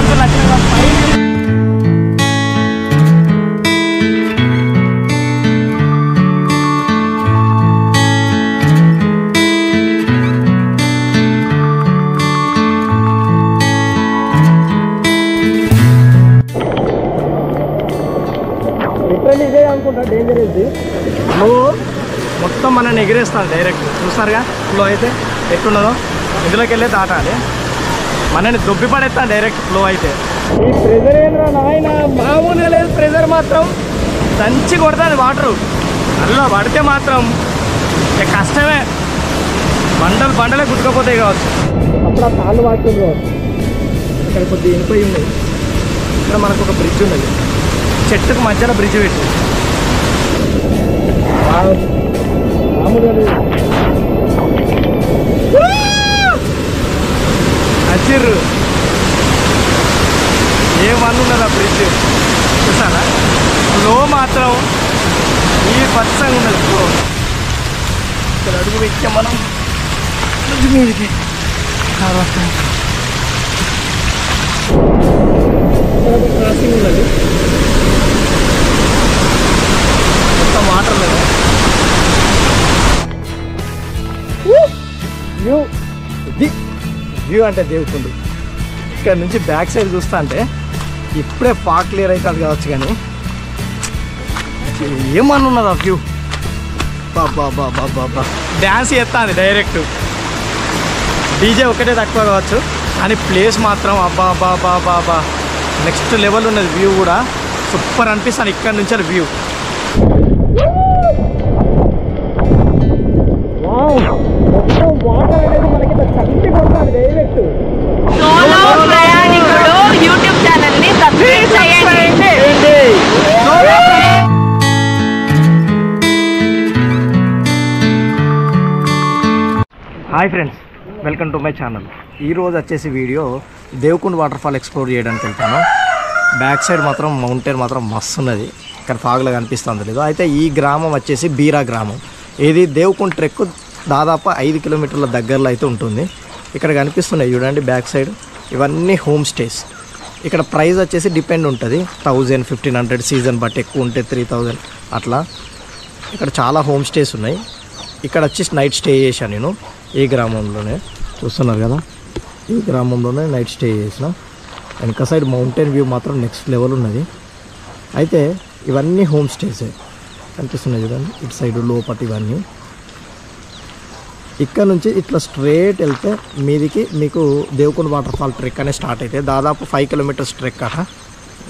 ప్రాంతం నచ్చిన ఇదే అనుకుంటా డేంజర్ ఇది ఫ్లో మొత్తం మనల్ని ఎగిరేస్తాను డైరెక్ట్ చూస్తారుగా ఫ్లో అయితే ఎట్లున్నదో ఇందులోకి వెళ్ళే దాటాలి మనల్ని దొబ్బి పడేస్తాను డైరెక్ట్ ఫ్లో అయితే ఈ ప్రెజర్ ఏంద్రా నాయన మామూలుగా లేదు ప్రెజర్ మాత్రం దంచి కొడుతుంది వాటరు అలా పడితే మాత్రం కష్టమే బండలే గుట్టుకపోతాయి కావచ్చు అప్పుడు ఆ తాళ్ళు వాడుతుంది కావచ్చు ఇక్కడ కొద్దిగా ఇనిపోయి ఉన్నాయి ఇక్కడ మనకు ఒక బ్రిడ్జ్ ఉన్నది చెట్టుకు మధ్యలో బ్రిడ్జ్ పెట్టి అచ్చిర్రు ఏమనున్నది ఆ బ్రిడ్జ్ చూసారా ఫ్లో మాత్రం ఈ పచ్చగా ఉన్నది ఫ్లో ఇక్కడ అడుగు పెట్టే మనం మీదకి క్రాసింగ్ ఉన్నది మొత్తం వాటర్ లేదు వ్యూ ఇది వ్యూ అంటే దేవుకుండు ఇక్కడ నుంచి బ్యాక్ సైడ్ చూస్తా అంటే ఇప్పుడే ఫాగ్ క్లియర్ అవుతుంది కావచ్చు కానీ ఏమన్నా ఉన్నది ఆ వ్యూ బాబా డ్యాన్స్ చేస్తుంది డైరెక్ట్ డీజే ఒకటే తక్కువ కావచ్చు కానీ ప్లేస్ మాత్రం అబ్బా నెక్స్ట్ లెవెల్ ఉన్నది వ్యూ కూడా సూపర్ అనిపిస్తుంది ఇక్కడ నుంచి అది వ్యూ వాటర్ అనేది మనకి చల్లి కొడుతుంది డైరెక్ట్ యూట్యూబ్ ఛానల్ ని సబ్స్క్రైబ్ చేయండి hi friends welcome to my channel ఈరోజు వచ్చేసి వీడియో దేవకుండ్ వాటర్ ఫాల్ ఎక్స్ప్లోర్ చేయడానికి వెళ్తాను బ్యాక్ సైడ్ మాత్రం మౌంటైన్ మాత్రం మస్తు ఉన్నది ఇక్కడ ఫాగ్లో కనిపిస్తుంది లేదు అయితే ఈ గ్రామం వచ్చేసి బీరా గ్రామం ఇది దేవకుండ్ ట్రెక్ దాదాపు 5 కిలోమీటర్ల దగ్గరలో అయితే ఉంటుంది ఇక్కడ కనిపిస్తున్నాయి చూడండి బ్యాక్ సైడ్ ఇవన్నీ హోమ్ స్టేస్ ఇక్కడ ప్రైస్ వచ్చేసి డిపెండ్ ఉంటుంది 1000-1500 సీజన్ బట్టి ఎక్కువ ఉంటే 3000 అట్లా ఇక్కడ చాలా హోమ్ స్టేస్ ఉన్నాయి ఇక్కడ వచ్చి నైట్ స్టే చేశాను నేను ఈ గ్రామంలోనే చూస్తున్నారు కదా ఈ గ్రామంలోనే నైట్ స్టే చేసిన వెనక సైడ్ మౌంటైన్ వ్యూ మాత్రం నెక్స్ట్ లెవెల్ ఉన్నది అయితే ఇవన్నీ హోమ్ స్టేసే కనిపిస్తున్నాయి చూడండి ఇటు సైడ్ లోపటి ఇవన్నీ ఇక్కడ నుంచి ఇట్లా స్ట్రేట్ వెళ్తే మీదికి మీకు దేవకుండ్ వాటర్ ఫాల్ ట్రెక్ అనేది స్టార్ట్ అయితే దాదాపు 5 కిలోమీటర్స్ ట్రెక్ అట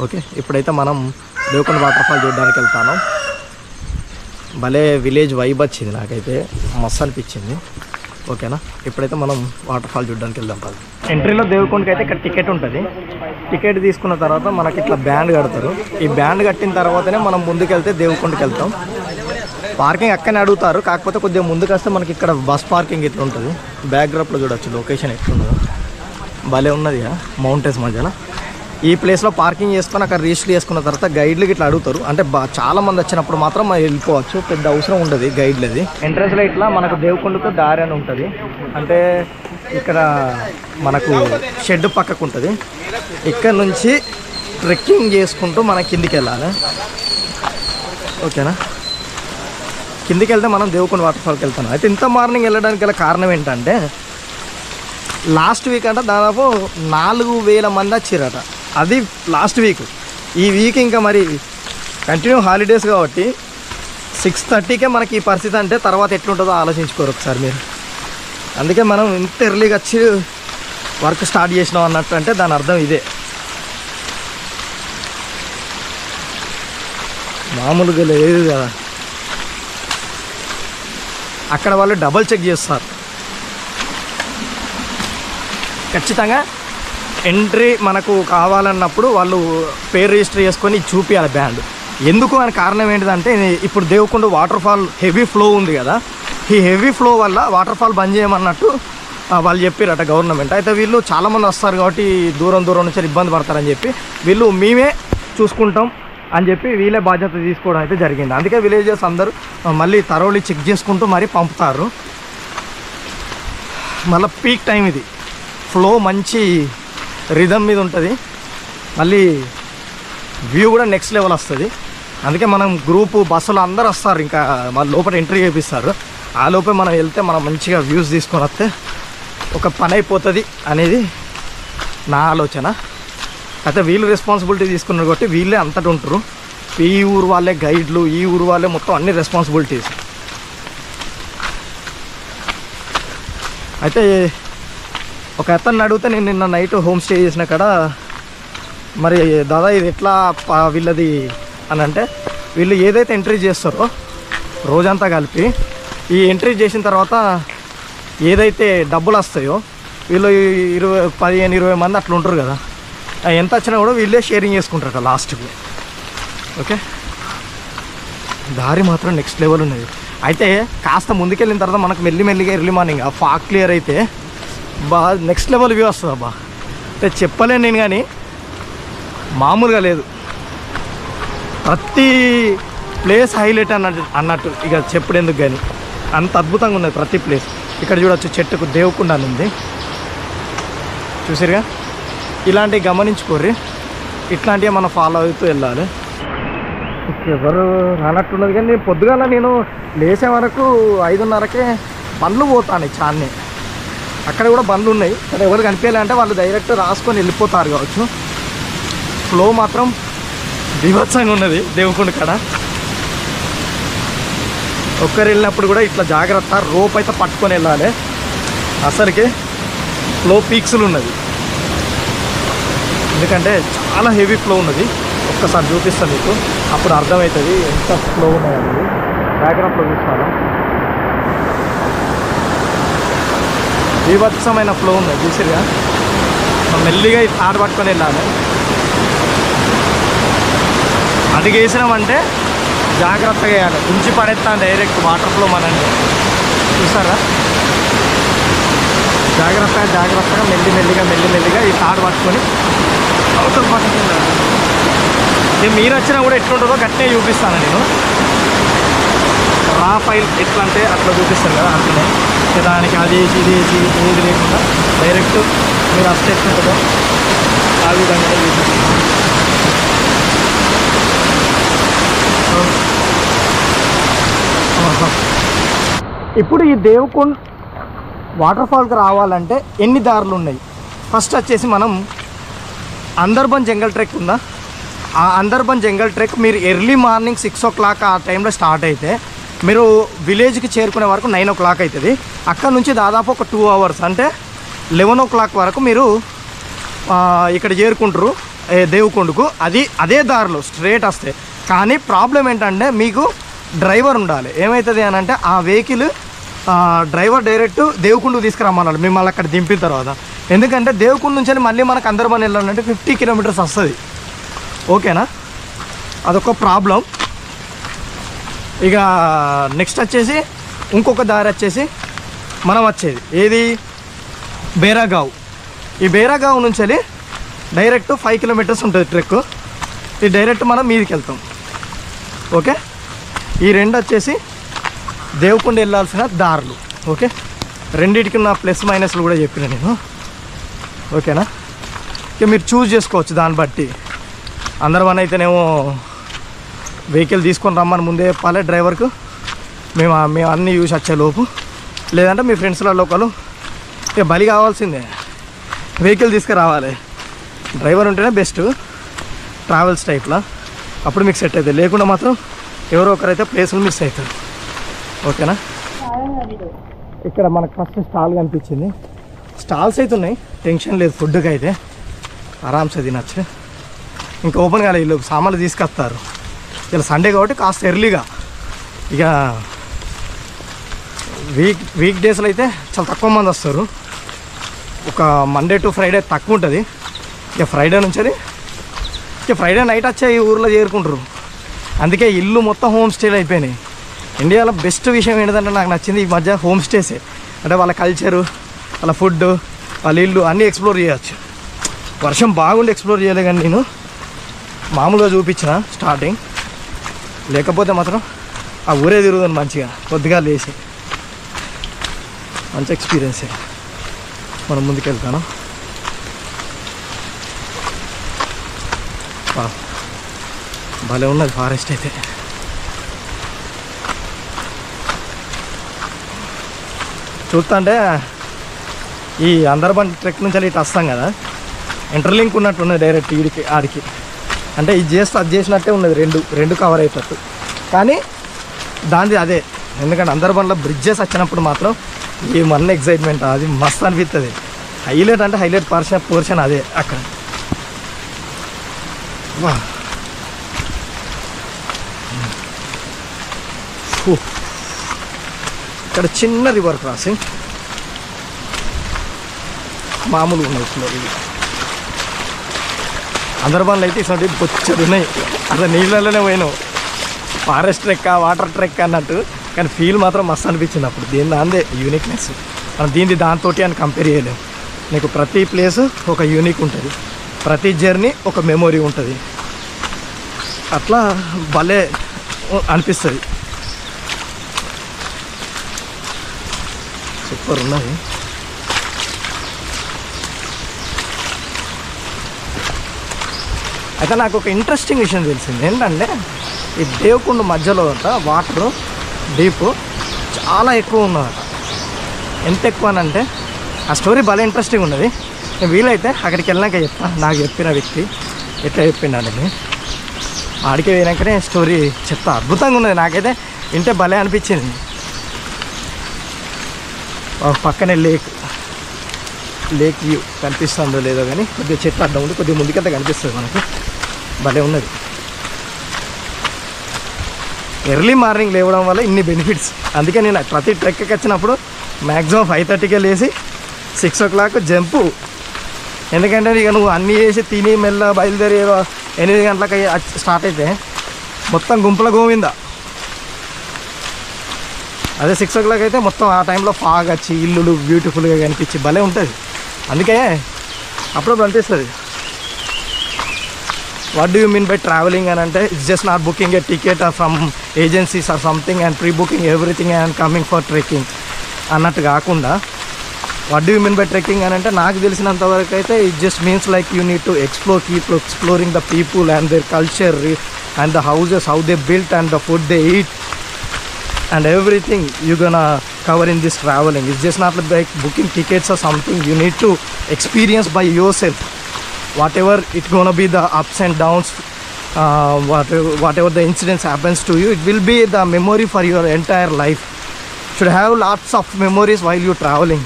ఓకే ఇప్పుడైతే మనం దేవకుండ్ వాటర్ ఫాల్ చూడడానికి వెళ్తాను భలే విలేజ్ వైబ్ వచ్చింది నాకైతే మస్తు అనిపించింది ఓకేనా ఇప్పుడైతే మనం వాటర్ ఫాల్ చూడడానికి వెళ్దాం పది ఎంట్రీలో దేవకుండ్కి అయితే ఇక్కడ టికెట్ ఉంటుంది టికెట్ తీసుకున్న తర్వాత మనకి ఇట్లా బ్యాండ్ కడతారు ఈ బ్యాండ్ కట్టిన తర్వాతనే మనం ముందుకెళ్తే దేవకుండ్కి వెళ్తాం పార్కింగ్ అక్కడనే అడుగుతారు కాకపోతే కొద్దిగా ముందుకు వస్తే మనకి ఇక్కడ బస్ పార్కింగ్ ఇట్లా ఉంటుంది బ్యాక్డ్రాప్లో చూడొచ్చు లొకేషన్ ఎట్లున్నదో భలే ఉన్నది మౌంటైన్స్ మధ్యలో ఈ ప్లేస్లో పార్కింగ్ చేసుకొని అక్కడ రిజిస్టర్ చేసుకున్న తర్వాత గైడ్లకి ఇట్లా అడుగుతారు అంటే చాలా మంది వచ్చినప్పుడు మాత్రం వెళ్ళిపోవచ్చు పెద్ద అవసరం ఉండదు గైడ్లది ఎంట్రన్స్లో ఇట్లా మనకు దేవకుండకు దారి అని ఉంటుంది అంటే ఇక్కడ మనకు షెడ్ పక్కకు ఉంటుంది ఇక్కడ నుంచి ట్రెక్కింగ్ చేసుకుంటూ మనం కిందికి వెళ్ళాలి ఓకేనా కిందికి వెళ్తే మనం దేవకుండ్ వాటర్ ఫాల్కి వెళ్తాం అయితే ఇంత మార్నింగ్ వెళ్ళడానికి గల కారణం ఏంటంటే లాస్ట్ వీక్ అంటే దాదాపు 4000 మంది వచ్చిరట అది లాస్ట్ వీక్ ఈ వీక్ ఇంకా మరి కంటిన్యూ హాలిడేస్ కాబట్టి 6:30కే మనకి ఈ పరిస్థితి అంటే తర్వాత ఎట్లుంటుందో ఆలోచించుకోరు ఒకసారి మీరు అందుకే మనం ఇంత ఎర్లీగా వచ్చి వర్క్ స్టార్ట్ చేసినాం అన్నట్టు అంటే దాని అర్థం ఇదే మామూలుగా లేదు కదా అక్కడ వాళ్ళు డబల్ చెక్ చేస్తారు ఖచ్చితంగా ఎంట్రీ మనకు కావాలన్నప్పుడు వాళ్ళు పేరు రిజిస్టర్ చేసుకొని చూపించాలి బ్యాండ్ ఎందుకు అని కారణం ఏంటిదంటే ఇప్పుడు దేవకుండ్ వాటర్ ఫాల్ హెవీ ఫ్లో ఉంది కదా ఈ హెవీ ఫ్లో వల్ల వాటర్ ఫాల్ బంద్ చేయమన్నట్టు వాళ్ళు చెప్పారట గవర్నమెంట్ అయితే వీళ్ళు చాలామంది వస్తారు కాబట్టి దూరం నుంచి ఇబ్బంది పడతారని చెప్పి వీళ్ళు మేమే చూసుకుంటాం అని చెప్పి వీళ్ళే బాధ్యత తీసుకోవడం అయితే జరిగింది అందుకే విలేజెస్ అందరూ మళ్ళీ థరోలీ చెక్ చేసుకుంటూ మరీ పంపుతారు మళ్ళీ పీక్ టైం ఇది ఫ్లో మంచి రిధమ్ మీద ఉంటుంది మళ్ళీ వ్యూ కూడా నెక్స్ట్ లెవెల్ వస్తుంది. అందుకే మనం గ్రూపు బస్సులు అందరూ వస్తారు, ఇంకా మన లోపల ఎంట్రీ చేపిస్తారు. ఆ లోపే మనం వెళ్తే మనం మంచిగా వ్యూస్ తీసుకొని వస్తే ఒక పని అయిపోతుంది అనేది నా ఆలోచన. అయితే వీళ్ళు రెస్పాన్సిబిలిటీ తీసుకున్నారు కాబట్టి వీళ్ళే అంతటి ఉంటారు. ఈ ఊరు వాళ్ళే గైడ్లు, ఈ ఊరు వాళ్ళే మొత్తం అన్ని రెస్పాన్సిబిలిటీస్. అయితే ఒక అతన్ని అడిగితే నేను నిన్న నైట్ హోమ్ స్టే చేసిన కాడ, మరి దాదా ఇది ఎట్లా వీళ్ళది అని అంటే, వీళ్ళు ఏదైతే ఎంట్రీ చేస్తారో రోజంతా కలిపి ఈ ఎంట్రీ చేసిన తర్వాత ఏదైతే డబ్బులు వస్తాయో వీళ్ళు 15-20 మంది అట్లా ఉంటారు కదా, ఎంత వచ్చినా కూడా వీళ్ళే షేరింగ్ చేసుకుంటారు కదా లాస్ట్కి. ఓకే, దారి మాత్రం నెక్స్ట్ లెవెల్ ఉన్నది. అయితే కాస్త ముందుకెళ్ళిన తర్వాత మనకు మెల్లిమెల్లిగా ఎర్లీ మార్నింగ్ ఫాగ్ క్లియర్ అయితే నెక్స్ట్ లెవెల్ వ్యూ వస్తుంది అబ్బా. అంటే చెప్పలేను నేను, కానీ మామూలుగా లేదు. ప్రతి ప్లేస్ హైలైట్ అన్నట్టు ఇక చెప్పుడు ఎందుకు, కానీ అంత అద్భుతంగా ఉన్నది ప్రతి ప్లేస్. ఇక్కడ చూడొచ్చు, చెట్టుకు దేవకొండ అని ఉంది చూసారుగా. ఇలాంటివి గమనించుకోర్రి, ఇట్లాంటివి మనం ఫాలో అవుతూ వెళ్ళాలి. ఎవరు రానట్టున్నది, కానీ పొద్దుగాల నేను లేచే వరకు 5:30కే బండ్లు పోతాను చాన్ని. అక్కడ కూడా బండ్లు ఉన్నాయి, కానీ ఎవరు కనిపించాలంటే వాళ్ళు డైరెక్ట్ రాసుకొని వెళ్ళిపోతారు కావచ్చు. ఫ్లో మాత్రం బీభత్సంగా ఉన్నది దేవకొండ కాడ. ఒక్కరు వెళ్ళినప్పుడు కూడా ఇట్లా జాగ్రత్త, రోప్ అయితే పట్టుకొని వెళ్ళాలి. అసలుకి ఫ్లో పీక్స్లు ఉన్నది, ఎందుకంటే చాలా హెవీ ఫ్లో ఉన్నది. ఒక్కసారి చూపిస్తాను మీకు, అప్పుడు అర్థమవుతుంది ఎంత ఫ్లో ఉన్నది అనేది. డయాగ్రామ్లో చూస్తాను, బీభత్సమైన ఫ్లో ఉన్నది చూసిరుగా. మెల్లిగా ఈ తాడు పట్టుకొని వెళ్ళాలి. అడిగి వేసినామంటే జాగ్రత్తగా వేయాలి, ఉంచి పడేస్తాను డైరెక్ట్ వాటర్ ఫ్లో మనల్ని. చూసారా, జాగ్రత్తగా మెల్లిమెల్లిగా ఈ తాడు పట్టుకొని అవతల పక్కకి వెళ్ళాలి. మీరు వచ్చినా కూడా ఎట్లుంటుందో గట్టిగా చూపిస్తాను నేను. రా ఫైల్ ఎట్లా అంటే అట్లా చూపిస్తాను కదా, అందుకనే దానికి అది వేసి ఇది వేసి ఏది లేకుండా డైరెక్ట్ మీరు ఆ స్టెప్ ఉంటుందో ఆ విధంగా చూపిస్తాను. ఇప్పుడు ఈ దేవకొండ వాటర్ ఫాల్కి రావాలంటే ఎన్ని దారులు ఉన్నాయి? ఫస్ట్ వచ్చేసి మనం అందర్బన్ జంగల్ ట్రెక్ ఉందా, ఆ అందర్బన్ జంగల్ ట్రెక్ మీరు ఎర్లీ మార్నింగ్ 6 o'clock ఆ టైంలో స్టార్ట్ అయితే మీరు విలేజ్కి చేరుకునే వరకు 9 o'clock అవుతుంది. అక్కడ నుంచి దాదాపు ఒక 2 hours అంటే 11 o'clock వరకు మీరు ఇక్కడ చేరుకుంటారు దేవకొండకు. అదే దారిలో స్ట్రేట్ వస్తాయి. కానీ ప్రాబ్లం ఏంటంటే మీకు డ్రైవర్ ఉండాలి. ఏమవుతుంది అని అంటే ఆ వెహికల్ డ్రైవర్ డైరెక్ట్ దేవకొండకు తీసుకురమ్మన్నాడు మిమ్మల్ని అక్కడ దింపిన తర్వాత. ఎందుకంటే దేవకొండ నుంచి మళ్ళీ మనకు అందర్బన్ వెళ్ళాలంటే 50 kilometers వస్తుంది. ఓకేనా, అదొక ప్రాబ్లం. ఇక నెక్స్ట్ వచ్చేసి ఇంకొక దారి వచ్చేసి మనం వచ్చేది ఏది, బేరాగావ్. ఈ బేరాగావ్ నుంచి వెళ్ళి డైరెక్ట్ 5 kilometers ఉంటుంది ట్రెక్. ఇది డైరెక్ట్ మనం మీదికి వెళ్తాం. ఓకే, ఈ రెండు వచ్చేసి దేవకొండ వెళ్ళాల్సిన దారులు. ఓకే, రెండింటికి నా ప్లస్ మైనస్లు కూడా చెప్పిన నేను. ఓకేనా, ఇక మీరు చూస్ చేసుకోవచ్చు దాన్ని బట్టి. అందరం అయితేనేమో వెహికల్ తీసుకొని రమ్మని ముందే చెప్పాలి డ్రైవర్కు, మేము అన్నీ చూసి వచ్చేలోపు. లేదంటే మీ ఫ్రెండ్స్లలో ఒకరు ఇక బలి కావాల్సిందే, వెహికల్ తీసుకురావాలి. డ్రైవర్ ఉంటేనే బెస్ట్ ట్రావెల్స్ టైప్లో, అప్పుడు మీకు సెట్ అవుతుంది. లేకుండా మాత్రం ఎవరో ఒకరైతే ప్లేసులు మిస్ అవుతారు. ఓకేనా, ఇక్కడ మనకు ఫస్ట్ స్టాల్ కనిపించింది. స్టాల్స్ అయితే ఉన్నాయి, టెన్షన్ లేదు. ఫుడ్కి అయితే ఆరామ్సే తినచ్చు. ఇంకా ఓపెన్ కాలే, వీళ్ళు సామాన్లు తీసుకొస్తారు. ఇలా సండే కాబట్టి కాస్త ఎర్లీగా. ఇక వీక్ డేస్లో అయితే చాలా తక్కువ మంది వస్తారు. ఒక మండే టు ఫ్రైడే తక్కువ ఉంటుంది. ఇక ఫ్రైడే నుంచి ఇక ఫ్రైడే నైట్ వచ్చే ఈ ఊర్లో చేరుకుంటారు. అందుకే ఇల్లు మొత్తం హోమ్ స్టేలు అయిపోయినాయి. ఇండియాలో బెస్ట్ విషయం ఏంటంటే నాకు నచ్చింది ఈ మధ్య హోమ్ స్టేసే. అంటే వాళ్ళ కల్చరు, వాళ్ళ ఫుడ్, వాళ్ళ ఇల్లు అన్నీ ఎక్స్ప్లోర్ చేయవచ్చు. వర్షం బాగుండి ఎక్స్ప్లోర్ చేయలే, కానీ నేను మామూలుగా చూపించిన స్టార్టింగ్. లేకపోతే మాత్రం ఆ ఊరే తిరుగుతుంది మంచిగా కొద్దిగా లేచి. మంచి ఎక్స్పీరియన్సే. మనం ముందుకెళ్తాను. భలే ఉన్నది ఫారెస్ట్ అయితే. చూస్తుంటే ఈ అందర్బన్ ట్రెక్ నుంచి ఇటు వస్తాం కదా, ఇంటర్లింక్ ఉన్నట్టు ఉన్నది డైరెక్ట్ ఈడికి ఆడికి. అంటే ఇది చేస్తే అది చేసినట్టే ఉన్నది, రెండు కవర్ అవుతుంది. కానీ దానిది అదే, ఎందుకంటే అందర్బన్లో బ్రిడ్జెస్ వచ్చినప్పుడు మాత్రం ఏమన్నా ఎక్సైట్మెంట్, అది మస్తు అనిపిస్తుంది. హైలైట్ అంటే హైలైట్ పోర్షన్ అదే అక్కడ. వా ఇక్కడ చిన్న రివర్ క్రాసింగ్ మామూలుగా ఉన్నాయి ఇప్పుడు. ఇది అందర్బన్లో అయితే ఇటువంటి బొచ్చడు ఉన్నాయి. అసలు నీళ్ళలోనే పోయినావు, ఫారెస్ట్ ట్రెక్ వాటర్ ట్రెక్ అన్నట్టు. కానీ ఫీల్ మాత్రం మస్తు అనిపించింది అప్పుడు. దాందే యూనిక్నెస్. మనం దాంతో అని కంపేర్ చేయలేము. నీకు ప్రతి ప్లేసు ఒక యూనిక్ ఉంటుంది, ప్రతి జర్నీ ఒక మెమొరీ ఉంటుంది. అట్లా భలే అనిపిస్తుంది. సూపర్ ఉన్నది. అయితే నాకు ఒక ఇంట్రెస్టింగ్ విషయం తెలిసింది ఏంటంటే, ఈ దేవకొండ మధ్యలో వాటర్ డీప్ చాలా ఎక్కువ ఉన్నదట. ఎంత ఎక్కువ అని అంటే ఆ స్టోరీ భలే ఇంట్రెస్టింగ్ ఉన్నది. నేను వీలైతే అక్కడికి వెళ్ళినాక చెప్తా. నాకు చెప్పిన వ్యక్తి ఎట్లా చెప్పిండని ఆడికి పోయినాకనే స్టోరీ చెప్తా. అద్భుతంగా ఉన్నది. నాకైతే ఇంటే భలే అనిపించింది. పక్కనే లేక్ వ్యూ కనిపిస్తుందో లేదో కానీ కొద్దిగా చెట్లు అడ్డం ఉంది, కొద్దిగా ముందుకంతా కనిపిస్తుంది మనకి. భలే ఉన్నది. ఎర్లీ మార్నింగ్ లేవడం వల్ల ఇన్ని బెనిఫిట్స్. అందుకే నేను ప్రతి ట్రెక్కి వచ్చినప్పుడు మ్యాక్సిమం 5:30కే లేచి 6 o'clock జంపు. ఎందుకంటే ఇక నువ్వు అన్నీ వేసి తిని మెల్ల బయలుదేరి 8 గంటలకు స్టార్ట్ అయితే మొత్తం గుంపుల గోవిందా. అదే 6 o'clock అయితే మొత్తం ఆ టైంలో ఫాగ్ వచ్చి ఇల్లులు బ్యూటిఫుల్గా కనిపించి భలే ఉంటుంది. అందుకే అప్పుడప్పుడు అనిపిస్తుంది, what do you mean by travelling అని అంటే, it's just not booking A ticket from agencies or something and pre booking everything and coming for trekking అన్నట్టు కాకుండా, what do you mean by trekking అని అంటే నాకు తెలిసినంత వరకు అయితే it just means like you need to keep exploring the people and their culture and the houses, how they built and the food they eat and everything you're gonna cover in this traveling. It's just not like booking tickets or something. You need to experience by yourself whatever it's gonna be, the ups and downs, whatever the incidents happens to you, it will be the memory for your entire life. Should have lots of memories while you're traveling.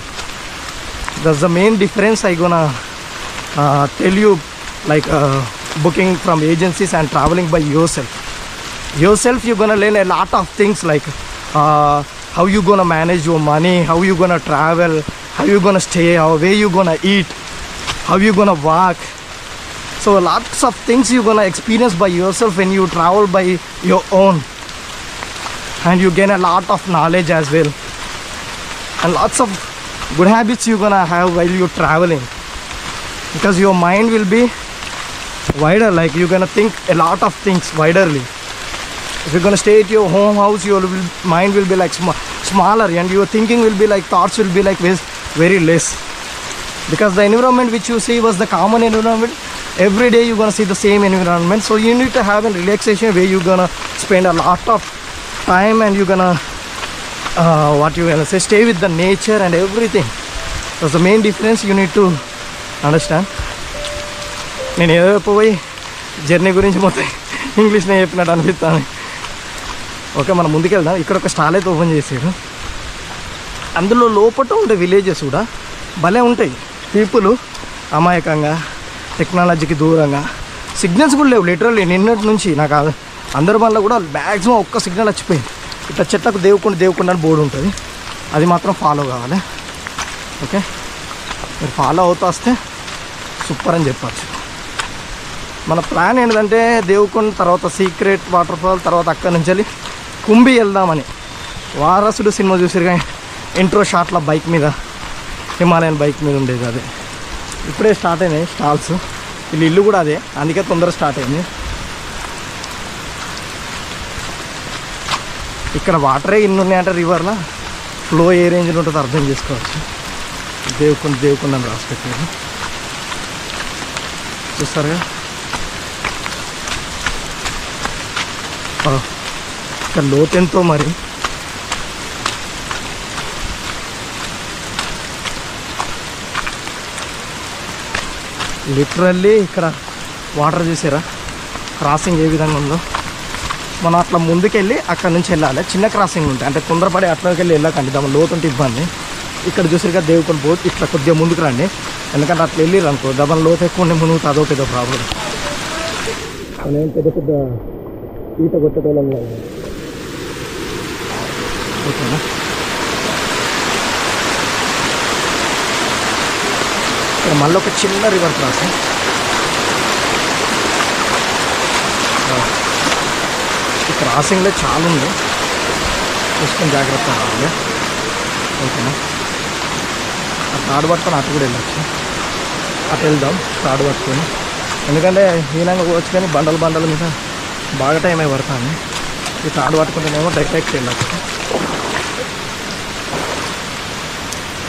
That's the main difference I gonna tell you, like booking from agencies and traveling by yourself. You're gonna learn a lot of things, like how you gonna manage your money, how you gonna travel, how you gonna stay, where you gonna eat, how you gonna walk. So lots of things you gonna experience by yourself when you travel by your own, and you gain a lot of knowledge as well, and lots of good habits you gonna have while you're traveling, because your mind will be wider. Like you're gonna think a lot of things widerly. If you're gonna stay at your home house, your mind will be like smaller, and your thinking will be like, thoughts will be like very less, because the environment which you see was the common environment. Every day you're gonna see the same environment, so you need to have a relaxation where you're gonna spend a lot of time, and you're gonna stay with the nature and everything. That's the main difference you need to understand. నేను ఏదో పోయి journey గురించి మొత్తం ఇంగ్లీష్లో చెప్పినట్టు అనిపిస్తాను. Okay, మనం ముందుకెళ్దాం. ఇక్కడ ఒక స్టాల్ అయితే ఓపెన్ చేసాడు. అందులో లోపల ఉండే విలేజెస్ కూడా భలే ఉంటాయి. పీపుల్ అమాయకంగా, టెక్నాలజీకి దూరంగా, సిగ్నల్స్ కూడా లేవు లిటరల్లీ. నిన్నటి నుంచి నాకు అందర్బన్లో కూడా మ్యాక్సిమం ఒక్క సిగ్నల్ వచ్చిపోయింది. ఇట్లా చెట్లకు దేవుకుండా అని బోర్డు ఉంటుంది, అది మాత్రం ఫాలో కావాలి. ఓకే, మీరు ఫాలో అవుతూ వస్తే సూపర్ అని చెప్పచ్చు. మన ప్లాన్ ఏంటంటే దేవకొండ తర్వాత సీక్రెట్ వాటర్ ఫాల్, తర్వాత అక్కడి నుంచి వెళ్ళి కుంభి వెళ్దామని. వారసుడు సినిమా చూసారు కానీ ఇంట్రో షాట్ల బైక్ మీద, హిమాలయన్ బైక్ మీద ఉండేది అదే. ఇప్పుడే స్టార్ట్ అయినాయి స్టాల్స్. వీళ్ళు ఇల్లు కూడా అదే, అందుకే తొందరగా స్టార్ట్ అయింది. ఇక్కడ వాటరే ఇన్ని ఉన్నాయంటే రివర్లో ఫ్లో ఏ రేంజ్లో ఉంటుందో అర్థం చేసుకోవచ్చు. దేవకొండ అని రాసి పెట్టారు, చూస్తారుగా. ఇక్కడ లోతెంతో మరి. లిటరల్లీ ఇక్కడ వాటర్ చూసారా క్రాసింగ్ ఏ విధంగా ఉందో. మనం అట్లా ముందుకెళ్ళి అక్కడ నుంచి వెళ్ళాలి. చిన్న క్రాసింగ్ ఉంటాయి, అంటే తొందరపడి అట్లకి వెళ్ళి వెళ్ళకండి, దాని లోతుంటే ఇబ్బంది. ఇక్కడ చూసారుగా దేవుకొని బోట్ ఇట్లా కొద్దిగా ముందుకు రండి, ఎందుకంటే అట్లా వెళ్ళిరు అనుకో దబన్ లోతు ఎక్కువ ఉండే మునుగుతుంది, అదో పెద్ద ప్రాబ్లం. నేను పెద్ద పెద్ద ఈత కొట్టేటోళ్ళం కాదు. ఓకేనా, ఇక్కడ మళ్ళీ ఒక చిన్న రివర్ క్రాసింగ్. ఈ క్రాసింగ్లో చాలా ఉంది, చూసుకొని జాగ్రత్త రావాలి. ఓకేనా, ఆ తాడు పట్టుకొని అటు కూడా వెళ్ళచ్చు. అటు వెళ్దాం తాడు పట్టుకొని, ఎందుకంటే హీనంగా పోవచ్చు కానీ బండల మీద బాగా టైం అయి పడుతుంది. ఈ తాడు పట్టుకుంటేనేమో డైరెక్ట్ వెళ్ళచ్చు.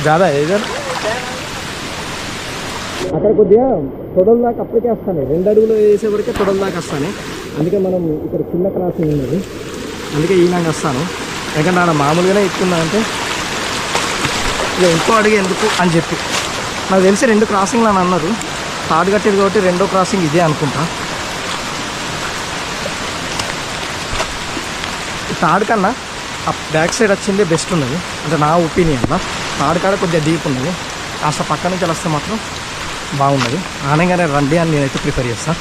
జాదా ఏదో అక్కడ కొద్దిగా తొడల దాకా అప్పటికే వస్తాను, 2 అడుగులు వేసేవరకే తొడల దాకా వస్తాను. అందుకే మనం ఇక్కడ చిన్న క్రాసింగ్ ఉన్నది, అందుకే ఈనంగా వస్తాను. ఎందుకంటే ఆడ మామూలుగానే ఇస్తున్నా అంటే ఇక ఇంకో అడుగు ఎందుకు అని చెప్పి. నాకు తెలిసి 2 క్రాసింగ్లు అని అన్నారు, తాడు కట్టేది కాబట్టి 2వ క్రాసింగ్ ఇదే అనుకుంటా. తాడు కన్నా ఆ బ్యాక్ సైడ్ వచ్చిందే బెస్ట్ ఉన్నది, అంటే నా ఒపీనియన్లో. తాడు కాడ కొద్దిగా డీప్ ఉన్నది, కాస్త పక్క నుంచి వస్తే మాత్రం బాగున్నది. ఆనంగానే రండి అని నేనైతే ప్రిఫర్ చేస్తాను.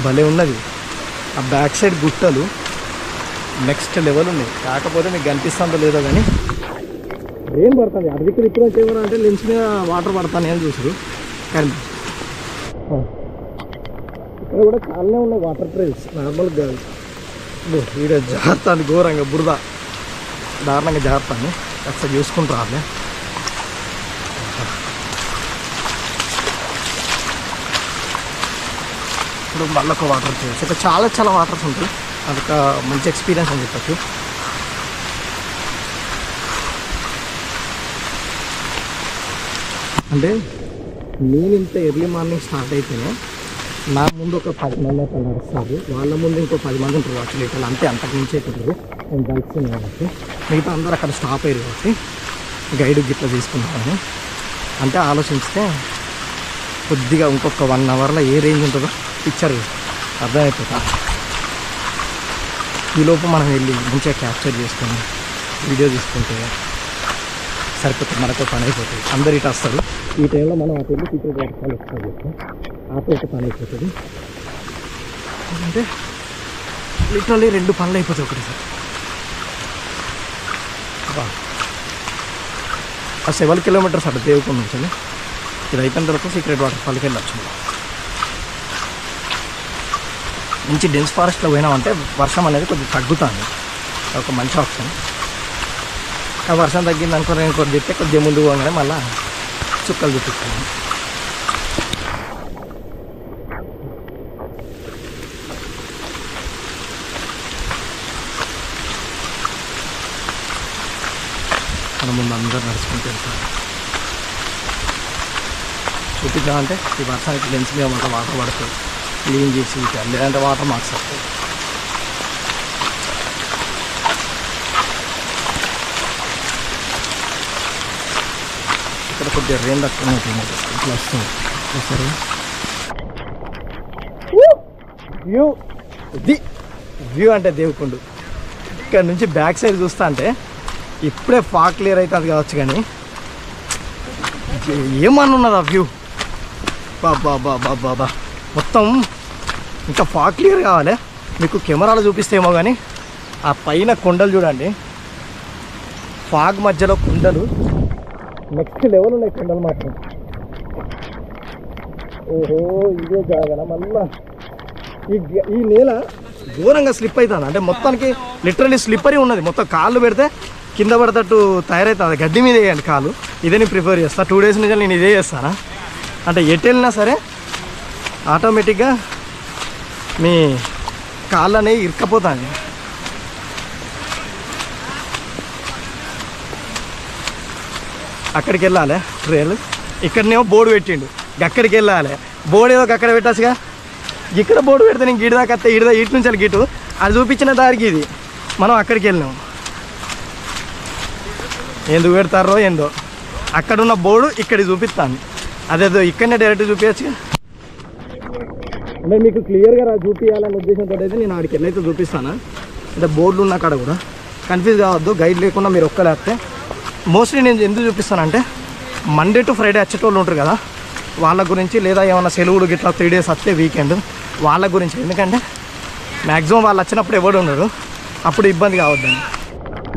భలే ఉన్నది ఆ బ్యాక్ సైడ్ గుట్టలు, నెక్స్ట్ లెవెల్ ఉన్నాయి. కాకపోతే మీకు కనిపిస్తుందో లేదో కానీ ఏం పడుతుంది అడిగికి ఇప్పుడు చేయమని అంటే లెన్స్ మీద వాటర్ పడతాను అని చూసారు. కానీ ఇక్కడ కూడా చాలానే ఉన్నాయి వాటర్ ట్రైల్స్. నార్మల్గా వీడ జారుతాను ఘోరంగా, బురద దారుణంగా జారుతాను, అసలు చూసుకుంటూ రాలే. ఇప్పుడు మళ్ళీ ఒక వాటర్ ట్రైల్స్, ఇక్కడ చాలా వాటర్స్ ఉంటాయి. అదొక మంచి ఎక్స్పీరియన్స్ అని చెప్పచ్చు. అంటే నేను ఇంత ఎర్లీ మార్నింగ్ స్టార్ట్ అయితేనే నా ముందు ఒక 10 మంది అట్లా నడుస్తారు, వాళ్ళ ముందు ఇంకో 10 మంది ఉంటారు యాక్చువల్లీ ఇట్లా. అంతే, అంతకు మించి అవుతుంది. నేను బైక్స్ కాబట్టి మిగతా అందరూ అక్కడ స్టాప్ అయ్యారు కాబట్టి గైడ్ గిట్లా తీసుకుంటాను. అంటే ఆలోచిస్తే కొద్దిగా ఇంకొక 1 అవర్లో ఏ రేంజ్ ఉంటుందో పిక్చర్ అర్థమైపోతా. ఈలోపు మనం వెళ్ళి మంచిగా క్యాప్చర్ చేసుకొని వీడియో తీసుకుంటే సరిపోతుంది, మనకు పని అయిపోతుంది. అందరు ఇటు వస్తారు, ఈ టైంలో మనం అటు వెళ్ళి సీక్రెట్ వాటర్ఫాల్ వస్తుంది, ఆపేట పని అయిపోతుంది. అంటే లిటరల్లీ 2 పనులు అయిపోతాయి ఒకటిసారి. ఆ 7 కిలోమీటర్స్ అటు దేవుకొని నుంచి ఇది అయిపోయిన తర్వాత సీక్రెట్ వాటర్ఫాల్కి వెళ్ళొచ్చు. మంచి డెన్స్ ఫారెస్ట్లో పోయినామంటే వర్షం అనేది కొద్దిగా తగ్గుతుంది, ఒక మంచి ఆప్షన్. ఆ వర్షం తగ్గింది అనుకో నేను కొద్ది చెప్తే కొద్దిగా ముందు పోగానే మళ్ళీ చుక్కలు చూపిస్తాను. మన ముందు అందరూ నడుచుకుంటూ వెళ్తారు. చూపిద్దామంటే ఈ వర్షానికి లెన్స్ మీద మాత్రం వాటర్ పడుతుంది, క్లీన్ చేసి లేదంటే వాటర్ మార్క్స్ వస్తాయి. ఇక్కడ కొద్దిగా రెయిన్ తక్కువ ఇట్లా వస్తుంది. సరే వ్యూ, ఇది వ్యూ అంటే దేవుకుండు. ఇక్కడ నుంచి బ్యాక్ సైడ్ చూస్తా అంటే ఇప్పుడే ఫాగ్ క్లియర్ అవుతుంది కావచ్చు, కానీ ఏమన్నా ఉన్నది ఆ వ్యూ. బాబా మొత్తం ఇంకా ఫాగ్ క్లియర్ కావాలి. మీకు కెమెరాలో చూపిస్తే ఏమో కానీ ఆ పైన కొండలు చూడండి, ఫాగ్ మధ్యలో కొండలు నెక్స్ట్ లెవెల్ ఉన్నాయి కొండలు మాత్రం. ఓహో ఇదే జాగన మళ్ళా ఈ నేల ఘోరంగా స్లిప్ అవుతుంది. అంటే మొత్తానికి లిటరల్లీ స్లిప్పరీ ఉన్నది, మొత్తం కాళ్ళు పెడితే కింద పడేటట్టు తయారవుతుంది. గడ్డి మీద వేయండి కాలు, ఇదే నేను ప్రిఫర్ చేస్తాను. 2 డేస్ నుంచి నేను ఇదే చేస్తాను. అంటే ఎటు వెళ్ళినా సరే ఆటోమేటిక్గా మీ కాళ్ళు అనేవి ఇరుక్కపోతాయి. అక్కడికి వెళ్ళాలి ట్రైల్, ఇక్కడనేమో బోర్డు పెట్టిండు అక్కడికి వెళ్ళాలి. బోర్డు ఏదో అక్కడ పెట్టచ్చుగా. ఇక్కడ బోర్డు పెడితే నేను గిడి దాకా వస్తే ఇటు నుంచి గిటు అది చూపించిన దారికి ఇది మనం అక్కడికి వెళ్ళినాం. ఎందుకు పెడతారో ఏందో. అక్కడున్న బోర్డు ఇక్కడికి చూపిస్తాను. అదేదో ఇక్కడనే డైరెక్ట్ చూపించచ్చుగా. అంటే మీకు క్లియర్గా చూపించాలనే ఉద్దేశంతో అయితే నేను ఆడికి వెళ్ళైతే చూపిస్తాను. అంటే బోర్డులు ఉన్న కాడ కూడా కన్ఫ్యూజ్ కావద్దు. గైడ్ లేకుండా మీరు ఒక్కలేస్తే మోస్ట్లీ నేను ఎందుకు చూపిస్తానంటే మండే టు ఫ్రైడే వచ్చేటోళ్ళు ఉంటారు కదా వాళ్ళ గురించి, లేదా ఏమైనా సెలవులు గిట్లా 3 days వస్తే వీకెండ్ వాళ్ళ గురించి. ఎందుకంటే మ్యాక్సిమం వాళ్ళు వచ్చినప్పుడు ఎవడు ఉండరు, అప్పుడు ఇబ్బంది కావద్దని.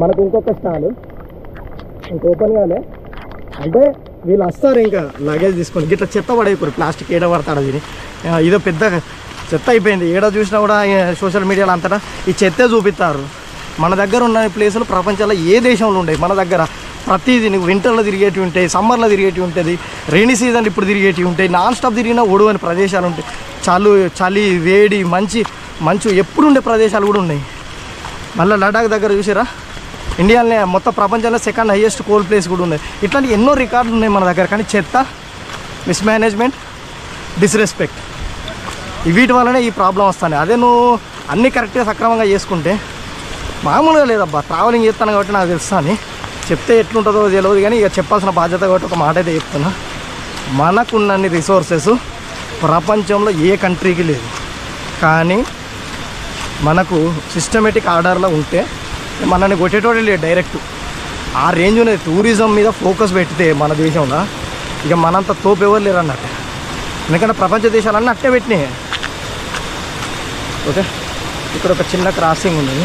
మనకు ఇంకొక స్టాల్ ఇంక ఓపెన్ కాలే అంటే వీళ్ళు వస్తారు ఇంకా లగేజ్ తీసుకొని గిట్లా చెత్త పడేయకూరు. ప్లాస్టిక్ ఏడ పడతాడు దీని ఇదో పెద్ద చెత్త అయిపోయింది. ఏడ చూసినా కూడా సోషల్ మీడియాలో అంతటా ఈ చెత్తే చూపిస్తారు. మన దగ్గర ఉన్న ప్లేసులు ప్రపంచంలో ఏ దేశంలో ఉండవు. మన దగ్గర ప్రతిదీ నీకు వింటర్లో తిరిగేటివి ఉంటాయి, సమ్మర్లో తిరిగేటివి ఉంటుంది, రెయినీ సీజన్ ఇప్పుడు తిరిగేటివి ఉంటాయి, నాన్ స్టాప్ తిరిగినా ఒడవని ప్రదేశాలు ఉంటాయి. చలి వేడి మంచు ఎప్పుడు ఉండే ప్రదేశాలు కూడా ఉన్నాయి. మళ్ళీ లడాక్ దగ్గర చూసారా, ఇండియాలోనే మొత్తం ప్రపంచంలో 2nd హైయెస్ట్ కోల్డ్ ప్లేస్ కూడా ఉన్నాయి. ఇట్లాంటి ఎన్నో రికార్డులు ఉన్నాయి మన దగ్గర. కానీ చెత్త, మిస్మేనేజ్మెంట్, డిస్రెస్పెక్ట్ వీటి వల్లనే ఈ ప్రాబ్లం వస్తాయి. అదే నువ్వు అన్నీ కరెక్ట్గా సక్రమంగా చేసుకుంటే మామూలుగా లేదబ్బా. ట్రావెలింగ్ చేస్తాను కాబట్టి నాకు తెలుస్తా అని చెప్తే ఎట్లుంటుందో తెలియదు. కానీ ఇక చెప్పాల్సిన బాధ్యత కాబట్టి ఒక మాట అయితే చెప్తున్నా. మనకున్నన్ని రిసోర్సెస్ ప్రపంచంలో ఏ కంట్రీకి లేదు. కానీ మనకు సిస్టమేటిక్ ఆర్డర్లో ఉంటే మనల్ని కొట్టేటోడే లేదు డైరెక్ట్. ఆ రేంజ్ ఉన్నది. టూరిజం మీద ఫోకస్ పెడితే మన దేశంలో ఇక మనంత తోపు ఎవరు లేరు అన్నట్టు. ఎందుకంటే ప్రపంచ దేశాలన్నీ అట్టే పెట్టినాయి. ఓకే, ఇక్కడ ఒక చిన్న క్రాసింగ్ ఉంది.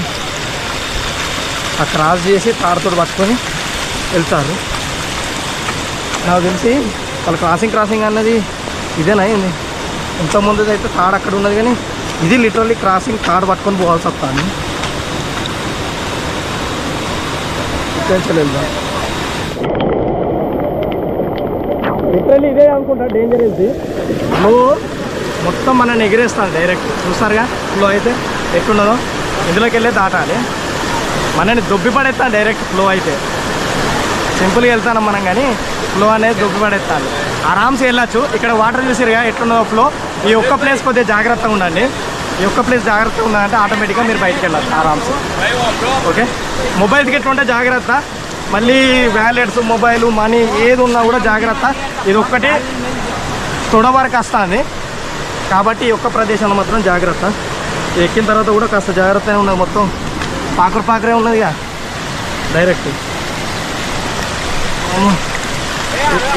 ఆ క్రాస్ చేసి తాడుతో పట్టుకొని వెళ్తారు. నాకు తెలిసి వాళ్ళ క్రాసింగ్ అన్నది ఇదేనా అయింది. ఇంతకుముందు అయితే తాడు అక్కడ ఉన్నది, కానీ ఇది లిటరల్లీ క్రాసింగ్ తాడు పట్టుకొని పోవాల్సి వస్తుంది. వెళ్దాం. లిటరల్లీ ఇదే అనుకుంటా డేంజర్ ఇది. నువ్వు మొత్తం మనల్ని ఎగిరేస్తాను డైరెక్ట్. చూస్తారుగా ఫ్లో అయితే ఎట్లున్నదో. ఇందులోకి వెళ్ళే దాటాలి. మనని దొబ్బి పడేస్తాను డైరెక్ట్ ఫ్లో అయితే. సింపుల్గా వెళ్తాను మనం, కానీ ఫ్లో అనేది దొబ్బి పడేస్తాను. ఆరామ్సే వెళ్ళచ్చు. ఇక్కడ వాటర్ చూసారుగా ఎట్లున్నదో ఫ్లో. ఈ ఒక్క ప్లేస్ కొద్దిగా జాగ్రత్తగా ఉండండి. ఈ ఒక్క ప్లేస్ జాగ్రత్తగా ఉందంటే ఆటోమేటిక్గా మీరు బయటికి వెళ్ళచ్చు ఆరామ్సే. ఓకే, మొబైల్స్కి ఎట్లుంటే జాగ్రత్త. మళ్ళీ వ్యాలెట్స్, మొబైల్, మనీ ఏది ఉన్నా కూడా జాగ్రత్త. ఇది ఒక్కటి తొడ వరకు వస్తుంది కాబట్టి ఈ ఒక్క ప్రదేశంలో మాత్రం జాగ్రత్త. ఎక్కిన తర్వాత కూడా కాస్త జాగ్రత్తగా ఉన్నది. మొత్తం పాకరే ఉన్నదిగా డైరెక్ట్.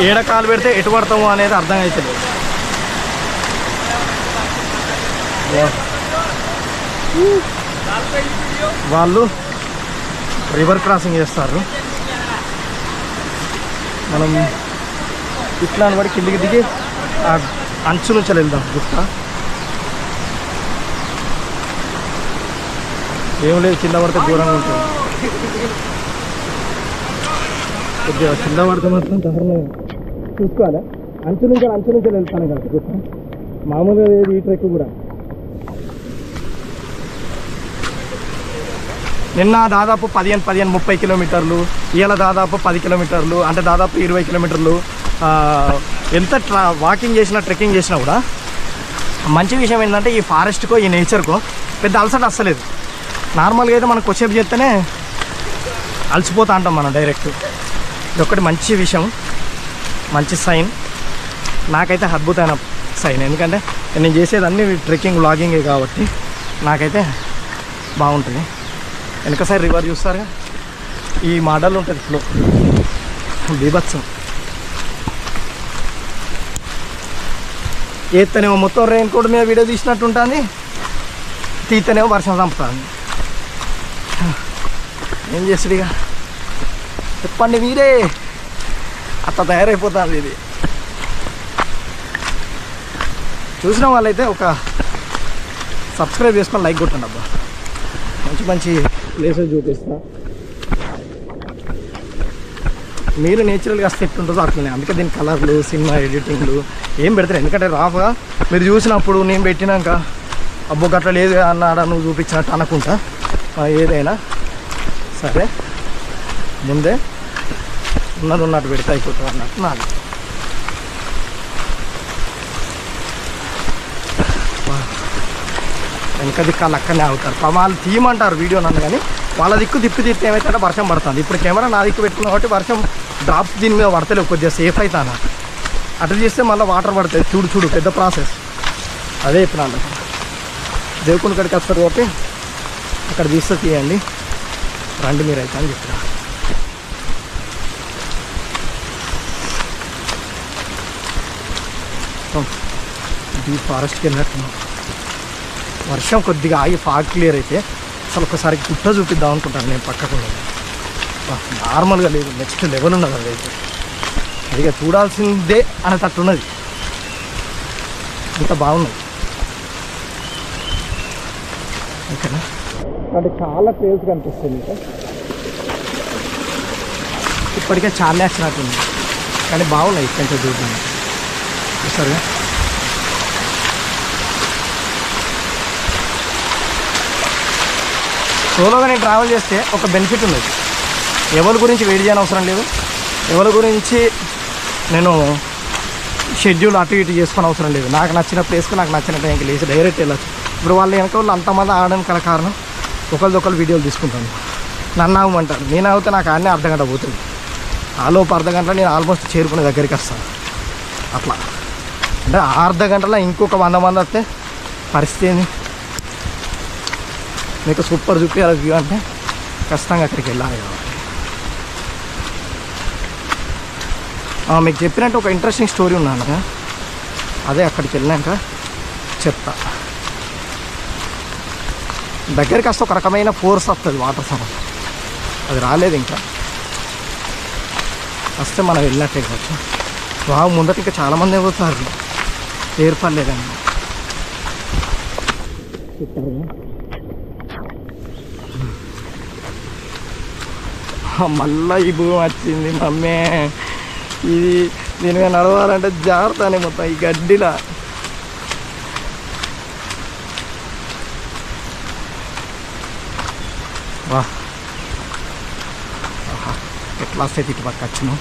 ఏడ కాలు పెడితే ఎటు పడతాము అనేది అర్థం అవుతుంది. వాళ్ళు రివర్ క్రాసింగ్ చేస్తారు. మనం ఇట్లా అని పడి కిందికి దిగి ఆ అంచు నుంచి వెళ్దాం. గుట్ట ఏం లేదు, కింద పడితే దూరంగా ఉంటుంది. కొద్దిగా కింద పడితే మాత్రం దారుణంగా చూసుకోవాలి. అంచు నుంచి వెళ్తాను కదా గుట్ట. మామూలుగా లేదు ఈ ట్రెక్ కూడా. నిన్న దాదాపు 15-30 కిలోమీటర్లు, ఇవాళ దాదాపు 10 కిలోమీటర్లు, అంటే దాదాపు 20 కిలోమీటర్లు. ఎంత వాకింగ్ చేసినా ట్రెక్కింగ్ చేసినా కూడా మంచి విషయం ఏంటంటే ఈ ఫారెస్ట్కో ఈ నేచర్కో పెద్ద అలసట వస్తలేదు. నార్మల్గా అయితే మనం కొద్దిసేపు చేస్తేనే అలసిపోతూ ఉంటాం మనం డైరెక్ట్. ఇది ఒకటి మంచి విషయం, మంచి సైన్. నాకైతే అద్భుతమైన సైన్. ఎందుకంటే నేను చేసేది అన్నీ ట్రెక్కింగ్ వ్లాగింగే కాబట్టి నాకైతే బాగుంటుంది. వెనక సైడ్ రివర్ చూస్తారుగా, ఈ మోడల్ ఉంటుంది ఫ్లో బీభత్సం. ఏతనేమో మొత్తం రెయిన్ కోట్ మీద వీడియో తీసినట్టు ఉంటుంది, తీతనేమో వర్షం చంపుతుంది. ఏం చేస్తుంది ఇక చెప్పండి మీరే. అట్లా తయారైపోతుంది ఇది. చూసిన వాళ్ళైతే ఒక సబ్స్క్రైబ్ చేసుకొని లైక్ కొట్టండి అబ్బా. మంచి మంచి ప్లేసెస్ చూపిస్తా. మీరు నేచురల్గా వస్తే ఎట్లుంటుందో అట్లనే. అందుకే దీని కలర్లు, సినిమా ఎడిటింగ్లు ఏం పెడతారు. ఎందుకంటే రాఫ్గా మీరు చూసినప్పుడు నేను పెట్టినాక అబ్బో గట్ల లేదు అన్నాడా నువ్వు చూపించినట్టు అనుకుంటా. ఏదైనా సరే ముందే ఉన్నట్టు పెడితే అయిపోతుంది అన్నట్టు నాది. వెనక దిక్కాలు అక్కడనే ఆగుతారు. వాళ్ళు తీయమంటారు వీడియో నన్ను, కానీ వాళ్ళ దిక్కు తిప్పి ఏమైతే వర్షం పడుతుంది. ఇప్పుడు కెమెరా నా దిక్కు పెట్టుకున్నా కాబట్టి వర్షం డ్రాప్స్ దీని మీద పడతలేవు, కొద్దిగా సేఫ్ అవుతాను. అటు చేస్తే మళ్ళీ వాటర్ పడుతుంది. చూడు పెద్ద ప్రాసెస్. అదే ఇప్పుడు అంట దేవుకుని కాడికి వస్తారు కాబట్టి అక్కడ తీస్తే తీయండి, రండి మీరు అయితే అని చెప్పిన. డీప్ ఫారెస్ట్కి వెళ్ళినట్టున్నాం. వర్షం కొద్దిగా ఆగి ఫాగ్ క్లియర్ అయితే అసలు ఒకసారి గుట్ట చూపిద్దాం అనుకుంటాను నేను. పక్కకు నార్మల్గా లేదు, నెక్స్ట్ లెవెల్ ఉన్నది అది అయితే. అదిగా చూడాల్సిందే అనేటట్టున్నది, ఇంత బాగున్నది. ఓకేనా, అంటే చాలా ప్లేస్ కనిపిస్తుంది ఇంకా. ఇప్పటికే చాలా వచ్చినట్టుంది, కానీ బాగున్నాయి కొంచెం చూద్దాం. సరే, సోలోగా నేను ట్రావెల్ చేస్తే ఒక బెనిఫిట్ ఉన్నది. ఎవరి గురించి వెయిట్ చేయని అవసరం లేదు, ఎవరి గురించి నేను షెడ్యూల్ అటు ఇటు చేసుకుని అవసరం లేదు. నాకు నచ్చిన ప్లేస్కి నాకు నచ్చిన టైంకి లేచి డైరెక్ట్ వెళ్ళచ్చు. ఇప్పుడు వాళ్ళు వెనక వాళ్ళు అంతమంది ఆడడానికి గల కారణం ఒకరిదొకరు వీడియోలు తీసుకుంటాను. నన్ను ఆగమంటారు, నేను ఆగితే నాకు ఆడనే అర్ధగంట పోతుంది. ఆలోపు అర్ధగంటలో నేను ఆల్మోస్ట్ చేరుకునే దగ్గరికి వస్తాను. అట్లా అంటే అర్ధగంటలో ఇంకొక 100 మంది వస్తే పరిస్థితి ఏంది? మీకు సూపర్ చూపించాలి వ్యూ అంటే ఖచ్చితంగా అక్కడికి వెళ్ళాలి కాబట్టి. మీకు చెప్పినట్టు ఒక ఇంట్రెస్టింగ్ స్టోరీ ఉన్నాను, అదే అక్కడికి వెళ్ళాక చెప్తా. దగ్గరికి వస్తే ఒక రకమైన ఫోర్స్ వస్తుంది వాటర్ సౌండ్, అది రాలేదు ఇంకా. వస్తే మనం వెళ్ళినట్టే కావచ్చు. ముందట ఇంకా చాలామంది పోతారు, ఏర్పడలేదండి. మళ్ళా ఈ భూమి వచ్చింది మమ్మీ. ఇది దీని మీద నడవాలంటే జాగ్రత్తనే మొత్తం ఈ గడ్డిలా. వా ఎట్లా వస్తే ఇటు పక్క వచ్చినాం.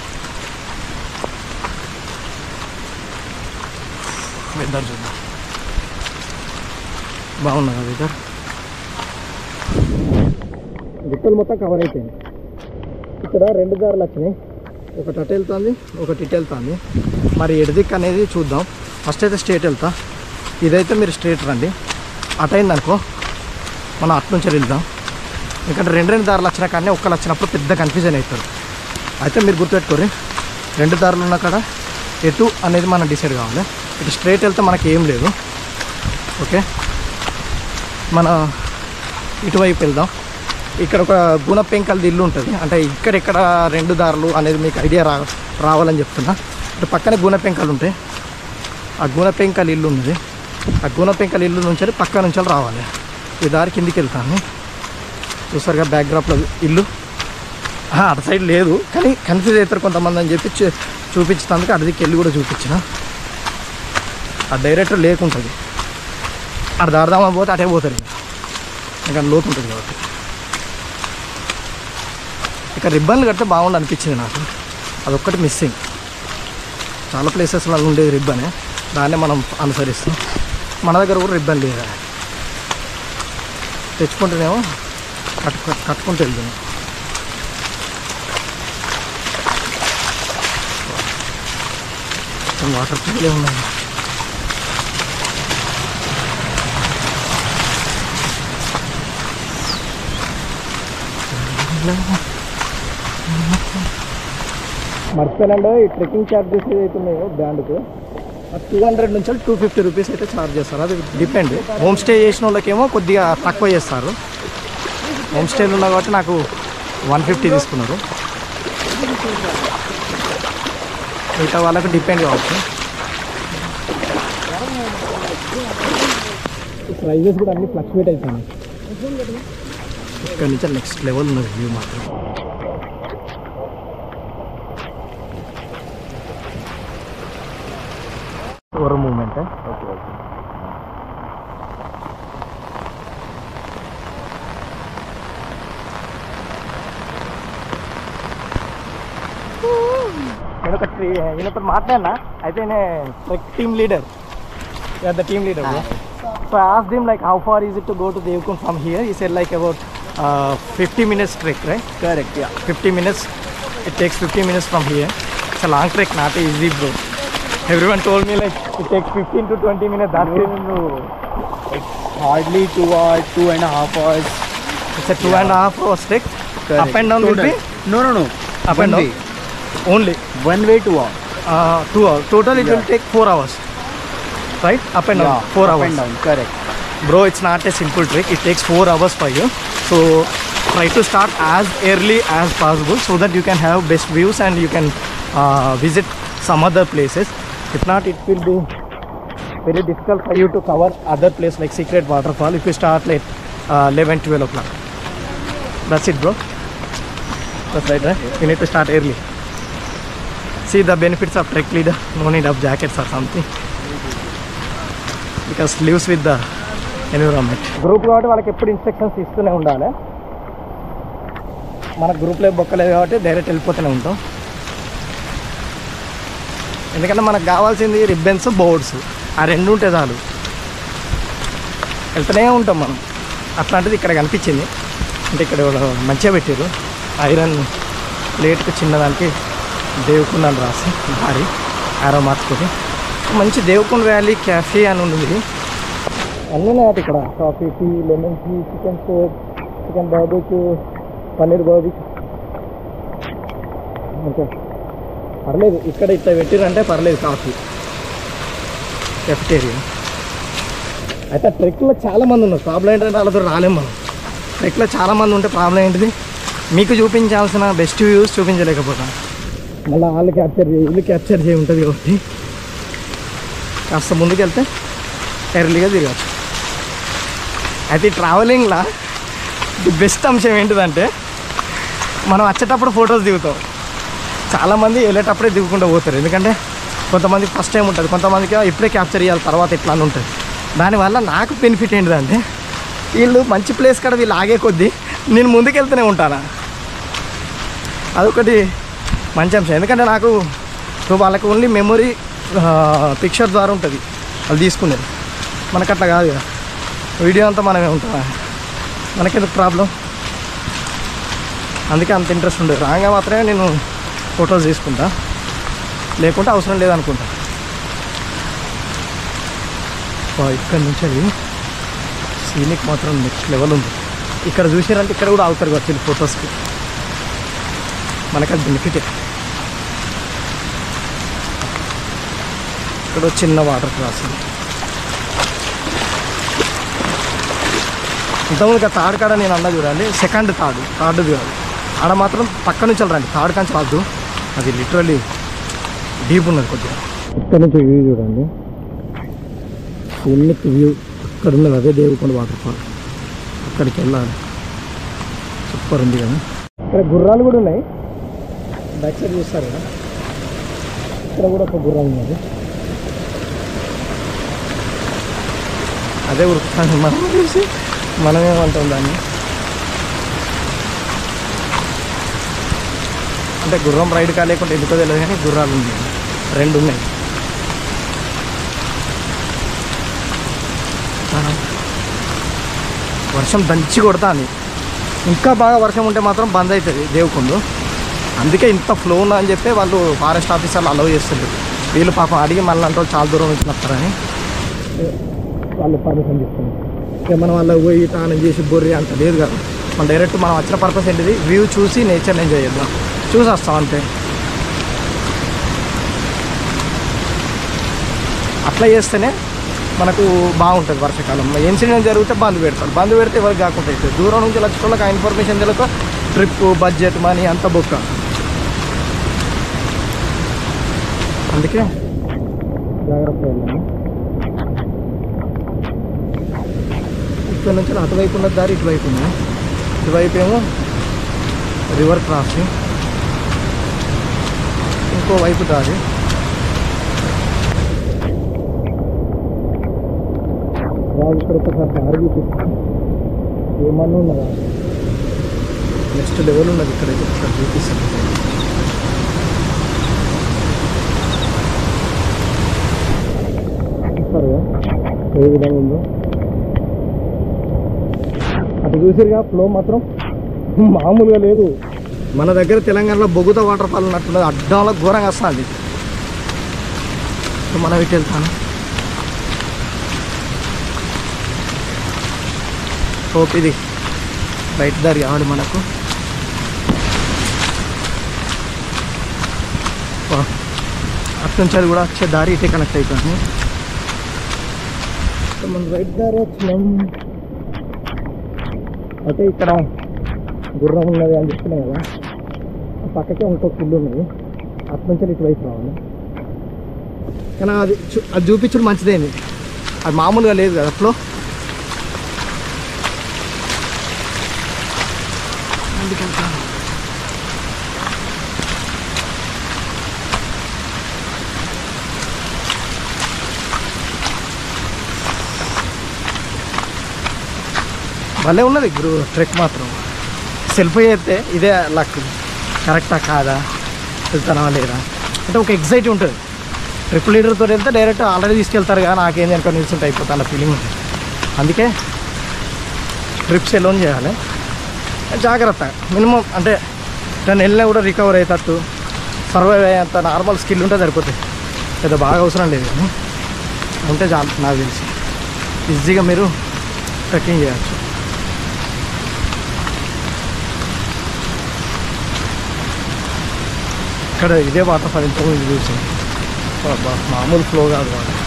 వెదర్ చూద్దాం, బాగున్నదా వెదర్? గుట్టలు మొత్తం కవర్ అయిపోయింది. ఇక్కడ 2 దారులు వచ్చినాయి, ఒకటి అటు వెళ్తుంది, ఒకటి ఇటు వెళ్తుంది. మరి ఎడదిక్ అనేది చూద్దాం. ఫస్ట్ అయితే స్ట్రేట్ వెళ్తా. ఇదైతే మీరు స్ట్రేట్ రండి, అటు అయిందనుకో మనం అటు నుంచి వెళ్దాం. ఎందుకంటే 2 దారులు వచ్చిన కానీ ఒక్కరు వచ్చినప్పుడు పెద్ద కన్ఫ్యూజన్ అవుతారు. అయితే మీరు గుర్తుపెట్టుకోరు, 2 దారులు ఉన్న కాడ ఎటు అనేది మనం డిసైడ్ కావాలి. ఇటు స్ట్రేట్ వెళ్తే మనకి ఏం లేదు. ఓకే, మన ఇటువైపు వెళ్దాం. ఇక్కడ ఒక గుణపెంకలది ఇల్లు ఉంటుంది, అంటే ఇక్కడ 2 దారులు అనేది మీకు ఐడియా రావాలని చెప్తున్నా. ఇటు పక్కనే గుణపెంకలు ఉంటాయి, ఆ గుణపెంకల ఇల్లు ఉన్నది. ఆ గుణపెంకల ఇల్లు నుంచి పక్క నుంచి రావాలి. ఈ దారి కిందికి వెళ్తాను. చూసారుగా బ్యాక్డ్రాప్లో ఇల్లు. అటు సైడ్ లేదు, కానీ కన్ఫ్యూజ్ అవుతారు కొంతమంది అని చెప్పి చూపించినందుకు అడిదికి వెళ్ళి కూడా చూపించిన. ఆ డైరెక్టర్ లేకుంటుంది, అటు దాడదామని పోతే అటే పోతారు, ఇంకా లోతు ఉంటుంది కాబట్టి. ఇక రిబ్బన్లు కడితే బాగుండు అనిపించింది నాకు, అదొక్కటి మిస్సింగ్. చాలా ప్లేసెస్లో ఉండేది రిబ్బనే, దాన్నే మనం అనుసరిస్తాం. మన దగ్గర కూడా రిబ్బన్ లేదా, తెచ్చుకుంటేనేమో కట్టుకుంటూ వెళ్తున్నాం. వాటర్ పూలే ఉన్నాయి. మర్చిపోయినండి, ఈ ట్రెక్కింగ్ ఛార్జెస్ ఏదైతే ఉన్నాయో బ్యాండ్కు 200 నుంచి 250 రూపీస్ అయితే ఛార్జ్ చేస్తారు. అది డిపెండ్. హోమ్ స్టే చేసిన వాళ్ళకేమో కొద్దిగా తక్కువ చేస్తారు. హోమ్ స్టేలు ఉన్నా కాబట్టి నాకు 150 తీసుకున్నారు. మిగతా వాళ్ళకు డిపెండ్ కావచ్చు. ప్రైజెస్ కూడా అన్నీ ఫ్లక్చువేట్ అవుతాయి. ఇక్కడ నుంచి నెక్స్ట్ లెవెల్ ఉన్నది వ్యూ మాత్రం. Over moment. Okay okay. నేను ఒకటి మాట్లాడినా, అయితే trek team leader, the team leader. So I asked him like how far is it to go to Devkund from here. He said like about 50 minutes trek, right? Correct, yeah. 50 minutes. It takes 50 minutes from here. It's a long trek, not easy, bro. Everyone told me like it takes 15 to 20 minutes. That's it. No. It's hardly 2 hours, 2.5 hours. It's a 2.5 hours trek. Correct. Up and down will Total. be No. up One and down. way. Only One way, 2 hours. 2 hours. Total it Yeah. will take 4 hours. Right? Up and down. 4 up hours. and down. Correct. Bro, it's not a simple trek. It takes 4 hours for you. So try to start as early as possible so that you can have best views and you can visit some other places. If not, it will be very difficult for you to cover other places like Secret Waterfall if you start late 11-12 o'clock. That's it, bro. That's right? You need to start early. See the benefits of trek leader. No need of jackets or something because lives with the environment. Group కాబట్టి వాళ్ళకి ఎప్పుడు instructions ఇస్తూనే ఉండాలి. మన గ్రూప్లో బొక్కలేదు కాబట్టి direct వెళ్ళిపోతూనే ఉంటాం. ఎందుకంటే మనకు కావాల్సింది రిబ్బన్స్, బోర్డ్స్, ఆ రెండు ఉంటే చాలు వెళ్తూనే ఉంటాం మనం. అట్లాంటిది ఇక్కడ కనిపించింది. అంటే ఇక్కడ మంచిగా పెట్టారు ఐరన్ ప్లేట్కి చిన్నదానికి దేవకుండ అని రాసి భారీ ఆరో మార్చుకొని మంచి దేవకుండ వ్యాలీ క్యాఫే అని ఉంది. అన్నీ ఉన్నాయి ఇక్కడ. Coffee, tea, lemon tea, chicken soup, chicken barbecue, paneer barbecue. Okay పర్లేదు ఇక్కడ ఇట్లా పెట్టిరంటే పర్లేదు. Coffee cafeteria. అయితే ట్రెక్లో చాలామంది ఉన్నారు. ప్రాబ్లం ఏంటంటే వాళ్ళతో రాలేము మనం. ట్రెక్లో చాలామంది ఉంటే ప్రాబ్లం ఏంటిది, మీకు చూపించాల్సిన బెస్ట్ వ్యూస్ చూపించలేకపోతాం. మళ్ళీ వాళ్ళు క్యాప్చర్ చేయి, ఇల్లు క్యాప్చర్ చేయి ఉంటుంది కాబట్టి కాస్త ముందుకు వెళ్తే ఎర్లీగా తిరగచ్చు. అయితే ఈ ట్రావెలింగ్లో ది బెస్ట్ అంశం ఏంటిదంటే మనం వచ్చేటప్పుడు ఫొటోస్ దిగుతాం. చాలామంది వెళ్ళేటప్పుడే దిగకుండా పోతారు. ఎందుకంటే కొంతమందికి ఫస్ట్ టైం ఉంటుంది, కొంతమందికి ఇప్పుడే క్యాప్చర్ చేయాలి తర్వాత ఇట్లా అని ఉంటుంది. దానివల్ల నాకు బెనిఫిట్ ఏంటిదంటే వీళ్ళు మంచి ప్లేస్ కాడ వీళ్ళు ఆగే కొద్దీ నేను ముందుకు వెళ్తూనే ఉంటాను. అదొకటి మంచి అంశం. ఎందుకంటే నాకు వాళ్ళకి ఓన్లీ మెమొరీ పిక్చర్ ద్వారా ఉంటుంది వాళ్ళు తీసుకునేది. మనకు అట్లా కాదు కదా, వీడియో అంతా మనమే ఉంటాం. మనకెందుకు ప్రాబ్లం, అందుకే అంత ఇంట్రెస్ట్ ఉండదు. రాగా మాత్రమే నేను ఫొటోస్ తీసుకుంటా, లేకుంటే అవసరం లేదనుకుంటా. ఇక్కడ నుంచి అది సీనిక్ మాత్రం నెక్స్ట్ లెవెల్ ఉంది. ఇక్కడ చూసారంటే ఇక్కడ కూడా ఆగుతారు వచ్చి ఫొటోస్కి. మనకు అది బెనిఫిట్. ఇక్కడ చిన్న వాటర్ క్రాస్. ఇంతకుముందు థర్డ్ కాడ నేను అన్నా చూడండి, సెకండ్ థర్డ్ చూడాలి. ఆడ మాత్రం పక్క నుంచి వెళ్ళరండి, థర్డ్ కంచి రాదు. అది లిటరల్లీ డీప్ ఉన్నది కొద్దిగా. ఇక్కడ నుంచి వ్యూ చూడండి, ఎన్ని వ్యూ ఇక్కడ ఉన్నది. అదే దేవకొండ వాటర్ ఫాల్. అక్కడికి వెళ్ళాలి. సూపర్ ఉంది కదా. ఇక్కడ గుర్రాలు కూడా ఉన్నాయి. బ్యాక్ సైడ్ చూస్తారు కదా, ఇక్కడ కూడా ఒక గుర్రం ఉన్నది. అదే ఉరుకుతాను మనం చూసి మనమేమంటాం దాన్ని. అంటే గుర్రం రైడ్ కాలేకుంటే ఎందుకో తెలియదు కానీ గుర్రాలు ఉన్నాయి, 2 ఉన్నాయి. వర్షం దంచి కొడుతుంది. ఇంకా బాగా వర్షం ఉంటే మాత్రం బంద్ అవుతుంది దేవకొండ. అందుకే ఇంత ఫ్లో ఉన్నా అని చెప్పి వాళ్ళు ఫారెస్ట్ ఆఫీసర్లు అలౌ చేస్తుంటారు. వీళ్ళు పాపం అడిగి మళ్ళీ అంటే చాలా దూరం నుంచి వస్తారని వాళ్ళు పర్మిషన్ తీసుకున్నారు. ఇక మనం వాళ్ళకి పోయి తానం చేసి బొర్రి అంత లేదు కదా. మనం డైరెక్ట్ మనం వచ్చిన పర్పస్ ఏంటిది, వ్యూ చూసి నేచర్ని ఎంజాయ్ చేద్దాం, చూసి వస్తాం అంతే. అట్లా చేస్తేనే మనకు బాగుంటుంది. వర్షాకాలం ఇన్సిడెంట్ జరిగితే బంద్ పెడతాడు. బంద్ పెడితే ఎవరికి కాకుండా అవుతుంది. దూరం నుంచి వచ్చేటోళ్ళకి ఆ ఇన్ఫర్మేషన్ తెలియక ట్రిప్, బడ్జెట్, మనీ అంత బొక్క. అందుకే జాగ్రత్తగా వెళ్ళాము. ఇక్కడ నుంచి అటువైపు ఉన్న దారి ఇటువైపు ఉంది. ఇటువైపు ఏమో రివర్ క్రాసింగ్, ఇంకోవైపు దారి. ఇక్కడ ఒకసారి దారి చూపిస్తాను. ఏమన్నా ఉన్నదా, నెక్స్ట్ లెవెల్ ఉన్నది ఇక్కడైతే. ఒకసారి చూపిస్తాను. చూస్తారు ఏ విధంగా ఉందో. అటు చూసిరుగా ఫ్లో మాత్రం మామూలుగా లేదు. మన దగ్గర తెలంగాణలో బొగుత వాటర్ ఫాల్ ఉన్నట్టున్నది, అడ్డంలో ఘోరంగా వస్తుంది. మనం ఇటు వెళ్తాను. హోప్ ఇది బయట దారి కావాలి మనకు. అటు నుంచి అది కూడా వచ్చే దారి ఇటే కనెక్ట్ అయిపోయింది. మనం రైట్ దారి వచ్చినాం. అయితే ఇక్కడ గుర్రం ఉన్నది అని చెప్తున్నాయి కదా, పక్కకే ఇంకొక ఇల్లు ఉన్నది, అటు నుంచి ఇటువైపు రావాలి. కానీ అది చూపించడం మంచిదేంది, అది మామూలుగా లేదు కదా ఫ్లో. భలే ఉన్నది ట్రెక్ మాత్రం. సెల్ఫీ చేస్తే ఇదే లక్, కరెక్టా కాదా, వెళ్తానా లేదా అంటే ఒక ఎగ్జైట్ ఉంటుంది. ట్రిప్ లీడర్తో వెళ్తే డైరెక్ట్ ఆల్రెడీ తీసుకెళ్తారు కదా, నాకేం అనుకో నిల్చుంటే అయిపోతా అన్న ఫీలింగ్ ఉంటుంది. అందుకే ట్రిప్స్ ఎలోన్ చేయాలి, జాగ్రత్త. మినిమం అంటే దాన్ని వెళ్ళినా కూడా రికవర్ అయ్యేటట్టు సర్వైవ్ అయ్యేంత నార్మల్ స్కిల్ ఉంటే సరిపోతుంది. పెద్ద బాగా అవసరం లేదు కానీ ఉంటే చాలు. నాకు తెలిసి ఈజీగా మీరు ట్రెక్కింగ్ చేయవచ్చు. ఇక్కడ ఇదే వాటర్ ఫాల్ ఇంతకుముందు చూసి మామూలు ఫ్లో కాదు వాటర్.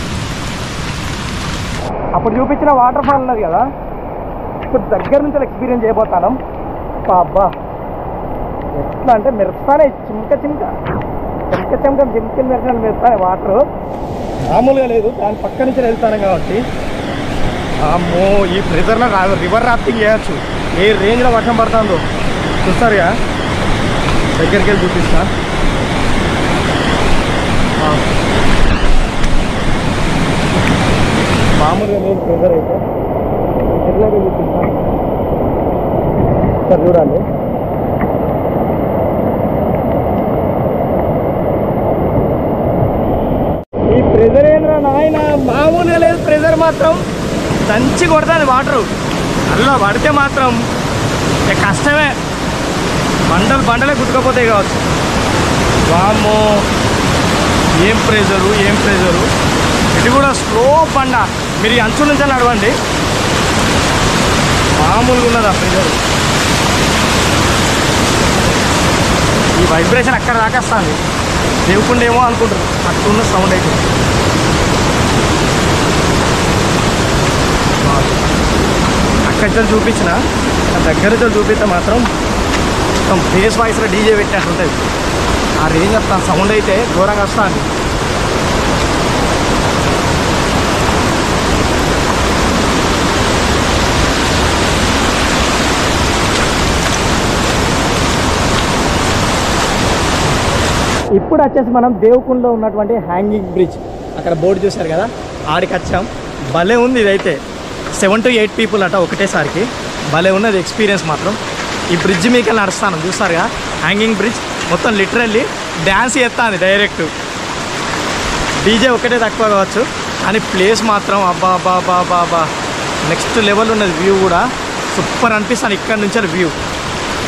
అప్పుడు చూపించిన వాటర్ ఫాల్ ఉన్నది కదా, ఇప్పుడు దగ్గర నుంచి ఎక్స్పీరియన్స్ చేయబోతాను. అబ్బా ఎట్లా అంటే మెరుస్తానే చెమక మెరుస్తానే వాటరు, మామూలుగా లేదు. దాని పక్క నుంచి వెళ్తాను కాబట్టి అమ్మో ఈ ప్రెజర్లో రివర్ రాఫ్టింగ్ చేయొచ్చు. ఏ రేంజ్లో వర్షం పడుతుందో చూస్తారుగా, దగ్గరికి వెళ్ళి చూపిస్తా. మామూలుగా లేదు ప్రెజర్ అయితే, ఎట్లాగే చూపిస్తా సార్, చూడాలి. ఈ ప్రెజర్ ఏంద్రా నాయన, మామూలుగా లేదు ప్రెజర్ మాత్రం. దంచి కొడుతుంది వాటరు, అలా పడితే మాత్రం కష్టమే. బండలే గుట్టుకపోతాయి కావచ్చు. వామ్మో ఏం ప్రెజరు. ఇది కూడా స్లో బండ, మీరు ఈ అంచు నుంచి నడవండి, మామూలుగా ఉన్నది ఆ ప్రెజర్. ఈ వైబ్రేషన్ అక్కడ దాకా వస్తుంది, దేవుకుండేమో అనుకుంటారు, అట్టున్న సౌండ్ అయితే. అక్కడ చూపించిన దగ్గర చూపిస్తే మాత్రం మొత్తం బేస్ వాయిస్లో డీజే పెట్టినట్టు ఉంటుంది. ఆ రేంజ్ వస్తా సౌండ్ అయితే ఘోరంగా వస్తుంది. ఇప్పుడు వచ్చేసి మనం దేవుకుండలో ఉన్నటువంటి హ్యాంగింగ్ బ్రిడ్జ్, అక్కడ బోర్డు చూశారు కదా, ఆడికి వచ్చాం. భలే ఉంది ఇదైతే. 7 to 8 పీపుల్ అట ఒకటేసారికి. భలే ఉన్నది ఎక్స్పీరియన్స్ మాత్రం. ఈ బ్రిడ్జ్ మీకు నడుస్తాను చూస్తారుగా, హ్యాంగింగ్ బ్రిడ్జ్ మొత్తం లిటరల్లీ డ్యాన్స్ చేస్తాను డైరెక్ట్. డీజే ఒకటే తక్కువ కావచ్చు కానీ ప్లేస్ మాత్రం అబ్బా బాబా బాబా నెక్స్ట్ లెవెల్ ఉన్నది. వ్యూ కూడా సూపర్ అనిపిస్తాను ఇక్కడ నుంచి వ్యూ.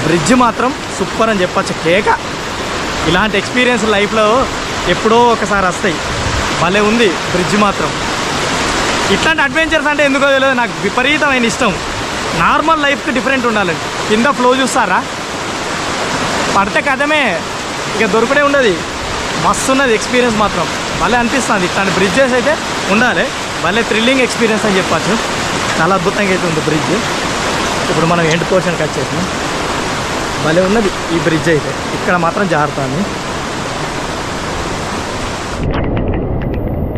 బ్రిడ్జ్ మాత్రం సూపర్ అని చెప్పచ్చు. కేక ఇలాంటి ఎక్స్పీరియన్స్ లైఫ్లో ఎప్పుడో ఒకసారి వస్తాయి. భలే ఉంది బ్రిడ్జ్ మాత్రం. ఇట్లాంటి అడ్వెంచర్స్ అంటే ఎందుకో తెలియదు, నాకు విపరీతమైన ఇష్టం. నార్మల్ లైఫ్కి డిఫరెంట్ ఉండాలండి. కింద ఫ్లో చూస్తారా, పడితే కథమే, ఇక దొరుకుడే ఉండదు. మస్తు ఉన్నది ఎక్స్పీరియన్స్ మాత్రం, భలే అనిపిస్తుంది. ఇట్లాంటి బ్రిడ్జెస్ అయితే ఉండాలి. భలే థ్రిల్లింగ్ ఎక్స్పీరియన్స్ అని చెప్పచ్చు. చాలా అద్భుతంగా అయితే ఉంది బ్రిడ్జ్. ఇప్పుడు మనం ఎండ్ పోర్షన్కి వచ్చేసాం. భలే ఉన్నది ఈ బ్రిడ్జ్ అయితే. ఇక్కడ మాత్రం జారుతాను.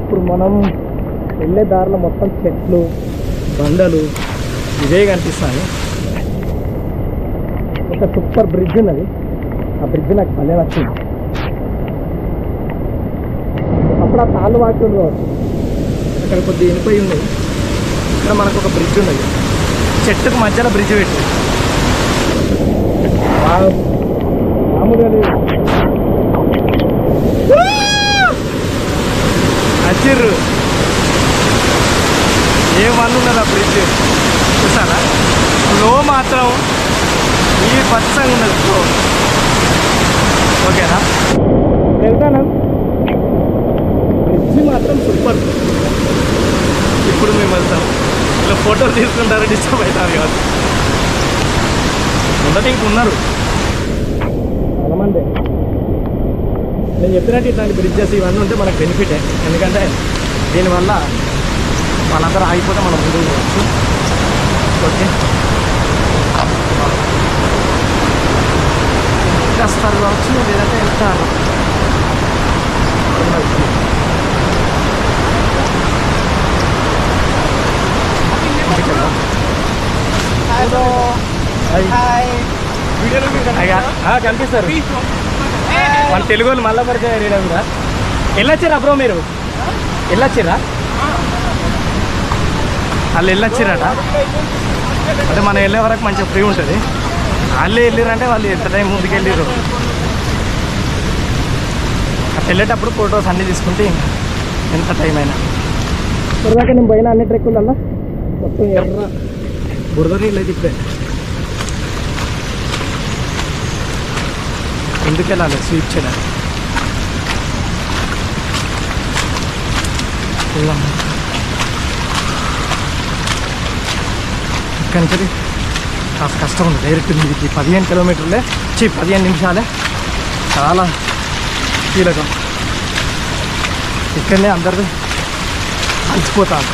ఇప్పుడు మనం వెళ్ళే దారిలో మొత్తం చెట్లు, బండలు ఇవే కనిపిస్తాయి. ఒక సూపర్ బ్రిడ్జ్ ఉన్నది, ఆ బ్రిడ్జ్ నాకు భలే నచ్చింది. అప్పుడు ఆ తాళ్ళు వాటి ఉంది కావచ్చు, అక్కడ కొద్దిగా ఇనిపోయి ఉన్నది. ఇక్కడ మనకు ఒక బ్రిడ్జ్ ఉన్నది, చెట్టుకు మధ్యలో బ్రిడ్జ్ పెట్టి మామూలుగా వచ్చిర్రు. ఏం వన్ ఉన్నది ఆ బ్రిడ్జ్ చూసారా, ఫ్లో మాత్రం ఈ పచ్చగా ఉన్నది ఓకేనా. వెళ్తాను. బ్రిడ్జి మాత్రం సూపర్. ఇప్పుడు మేము వెళ్తాం. ఇలా ఫోటోలు తీసుకుంటారు, డిస్టర్బ్ అవుతారు కాదు. మొదటి ఇంకున్నారు చాలామంది. నేను చెప్పినట్టు ఇట్లాంటి బ్రిడ్జెస్ ఇవన్నీ ఉంటే మనకు బెనిఫిటే. ఎందుకంటే దీనివల్ల వాళ్ళందరూ ఆగిపోతే మనం ముందుకు పోవచ్చు. ఓకే, వస్తారు కావచ్చు, లేదంటే వెళ్తారు. కనిపిస్తారు మన తెలుగు వాళ్ళు మళ్ళా పరిచయం అయ్యారు కూడా. వెళ్ళొచ్చారా బ్రో మీరు? వెళ్ళొచ్చిరా? వాళ్ళు వెళ్ళొచ్చిరట. అంటే మనం వెళ్ళే వరకు మంచిగా ఫ్రీ ఉంటుంది. వాళ్ళే వెళ్ళిరంటే వాళ్ళు ఎంత టైం ముందుకు వెళ్ళిర్రు. అట్లా వెళ్ళేటప్పుడు ఫొటోస్ అన్నీ తీసుకుంటే ఎంత టైం అయినా. ఇప్పటిదాకా నేను పోయిన అన్ని ట్రెక్కులల్లో మొత్తం ఎర్ర బురద నీళ్ళు అయితే ఇప్పుడే. ఎందుకు వెళ్ళాలి స్వీప్ చేయడానికి? ఇక్కడి నుంచి కాస్త కష్టం ఉంది. డైరెక్ట్ మీదికి 15 కిలోమీటర్లే 15 నిమిషాలే. చాలా కీలకం. ఇక్కడనే అందరిది అలసిపోతాను.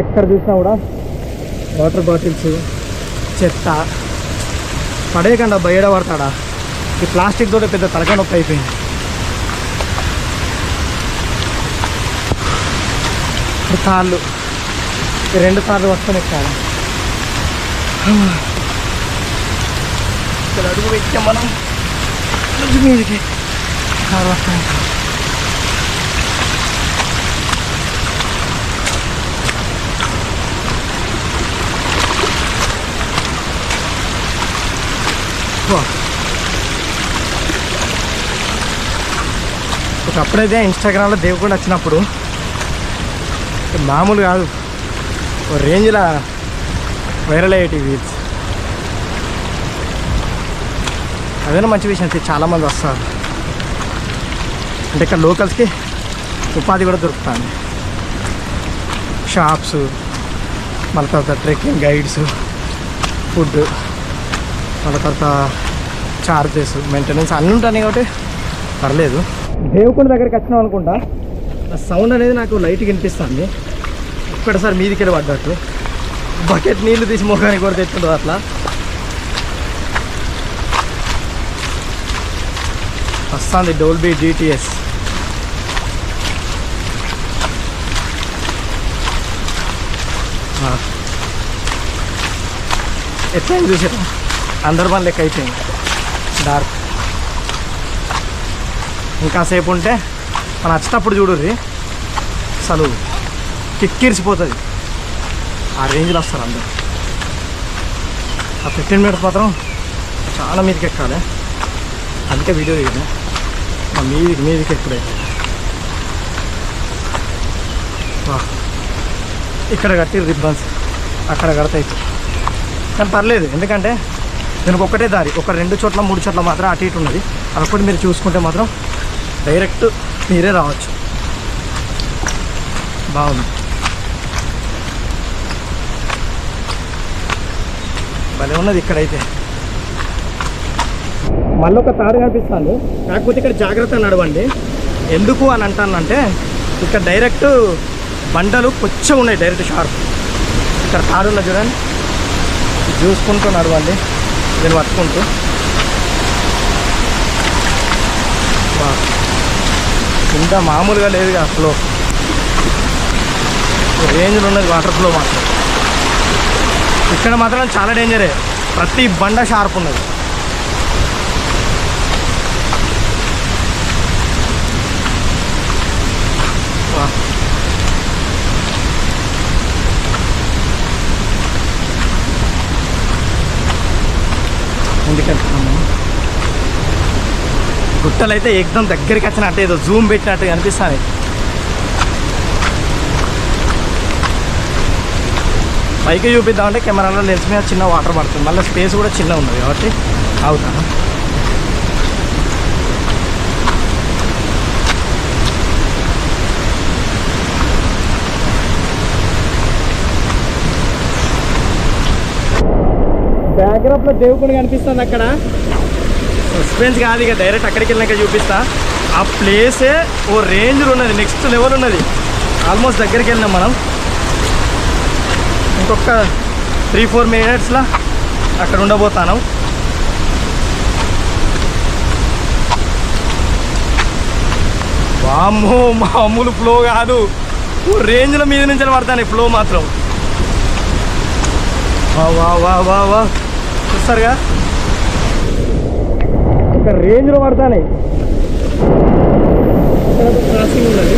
ఎక్కడ చూసినా కూడా వాటర్ బాటిల్స్, చెత్త పడేయకుండా బయట పడతాడా. ఈ ప్లాస్టిక్ తోటి పెద్ద తలకాయ నొప్పి అయిపోయింది. తాళ్ళు 2 సార్లు వస్తాను ఎక్కాలి. ఇక్కడ అడుగు పెట్టాం మనం మీదకి. కారు వస్తాను. ఒకప్పుడైతే ఇన్స్టాగ్రామ్లో దేవకొండ వచ్చినప్పుడు మామూలు కాదు, ఓ రేంజ్లో వైరల్ అయ్యేటి వీల్స్. అదేనా మంచి విషయం. చాలామంది వస్తారు. అంటే ఇక్కడ లోకల్స్కి ఉపాధి కూడా దొరుకుతుంది. షాప్స్, మళ్ళీ తర్వాత ట్రెక్కింగ్ గైడ్స్, ఫుడ్, మళ్ళీ తర్వాత చార్జెస్, మెయింటెనెన్స్ అన్నీ ఉంటాయి కాబట్టి పర్లేదు. దేవకొండ దగ్గరికి వచ్చినాం అనుకుంటా. ఆ సౌండ్ అనేది నాకు లైట్గా వినిపిస్తుంది. ఒక్కటిసారి మీదికి వెళ్ళి పడ్డట్టు. బకెట్ నీళ్ళు తీసి ముఖానికి కూడా తెచ్చుంటుంది అట్లా. వస్తుంది డోల్బీ డిటిఎస్. ఎట్లా చూసారా? అందర్బాన్ లెక్క అయిపోయింది డార్క్. ఇంకాసేపు ఉంటే మనం వచ్చేటప్పుడు చూడుర్రి అసలు కిక్కిరిసిపోతుంది. ఆ రేంజ్లో వస్తారు అందరు. ఆ 15 మినిట్స్ మాత్రం చాలా మీదకి ఎక్కాలి. అందుకే వీడియో దిగిన. మీదికి ఎక్కడైతే ఇక్కడ కట్టి రిబ్బన్స్ అక్కడ కడతాయి. కానీ పర్లేదు, ఎందుకంటే దీనికి ఒక్కటే దారి. ఒక 2 చోట్ల 3 చోట్ల మాత్రం అటు ఇటు ఉన్నది. అదొకటి మీరు చూసుకుంటే మాత్రం డైరెక్ట్ మీరే రావచ్చు. బాగుంది. భలే ఉన్నది ఇక్కడైతే. మళ్ళీ ఒక తాడు కనిపిస్తాను. కాకపోతే ఇక్కడ జాగ్రత్త నడవండి. ఎందుకు అని అంటానంటే ఇక్కడ డైరెక్ట్ బండలు కొంచెం ఉన్నాయి, డైరెక్ట్ షార్ప్. ఇక్కడ తాడుల్లో చూడండి, చూసుకుంటూ నడవండి. నేను పట్టుకుంటూ ఇంత మామూలుగా లేదు కదా ఫ్లో. రేంజ్లో ఉన్నది వాటర్ ఫ్లో మాత్రం. ఇక్కడ మాత్రం చాలా డేంజరే. ప్రతి బండ షార్ప్ ఉన్నది. ఎందుకంటున్నాము గుట్ట కొండలు అయితే ఎక్దం దగ్గరికి వచ్చినట్టు ఏదో జూమ్ పెట్టినట్టు అనిపిస్తుంది. పైకి చూపిద్దామంటే కెమెరాలో లెన్స్ మీద చిన్న వాటర్ పడుతుంది, మళ్ళీ స్పేస్ కూడా చిన్న ఉంది కాబట్టి అవుతాను. బ్యాక్గ్రౌండ్లో దేవుకుని కనిపిస్తుంది అక్కడ. సస్పెన్స్ కాదు, ఇక డైరెక్ట్ అక్కడికి వెళ్ళాక చూపిస్తా. ఆ ప్లేసే ఓ రేంజ్లో ఉన్నది, నెక్స్ట్ లెవెల్ ఉన్నది. ఆల్మోస్ట్ దగ్గరికి వెళ్ళినాం మనం. ఇంకొక 3-4 మినిట్స్లో అక్కడ ఉండబోతాను. వామ్మో, మామూలు ఫ్లో కాదు, ఓ రేంజ్లో మీద నుంచి పడతాను ఫ్లో మాత్రం. వా వా వా వా వా చూస్తారుగా, ఒక రేంజ్లో పడతానే. ఇక్కడ ఒక క్రాసింగ్ ఉన్నది,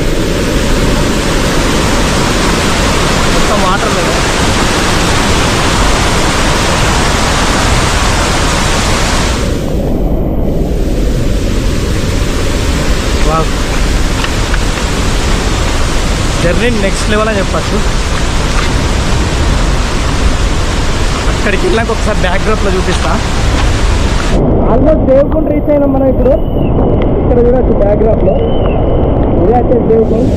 మొత్తం వాటర్ మీద. వా, జర్నీ నెక్స్ట్ లెవెల్ అని చెప్పచ్చు. అక్కడికి వెళ్ళాక ఒకసారి బ్యాక్డ్రాప్లో చూపిస్తా. ఆల్మోస్ట్ దేవుకుండ్ రీచ్ అయినాం మనం ఇప్పుడు. ఇక్కడ చూడచ్చు బ్యాక్డ్రాప్లో, ఇదే వచ్చేసి దేవుకుండ్.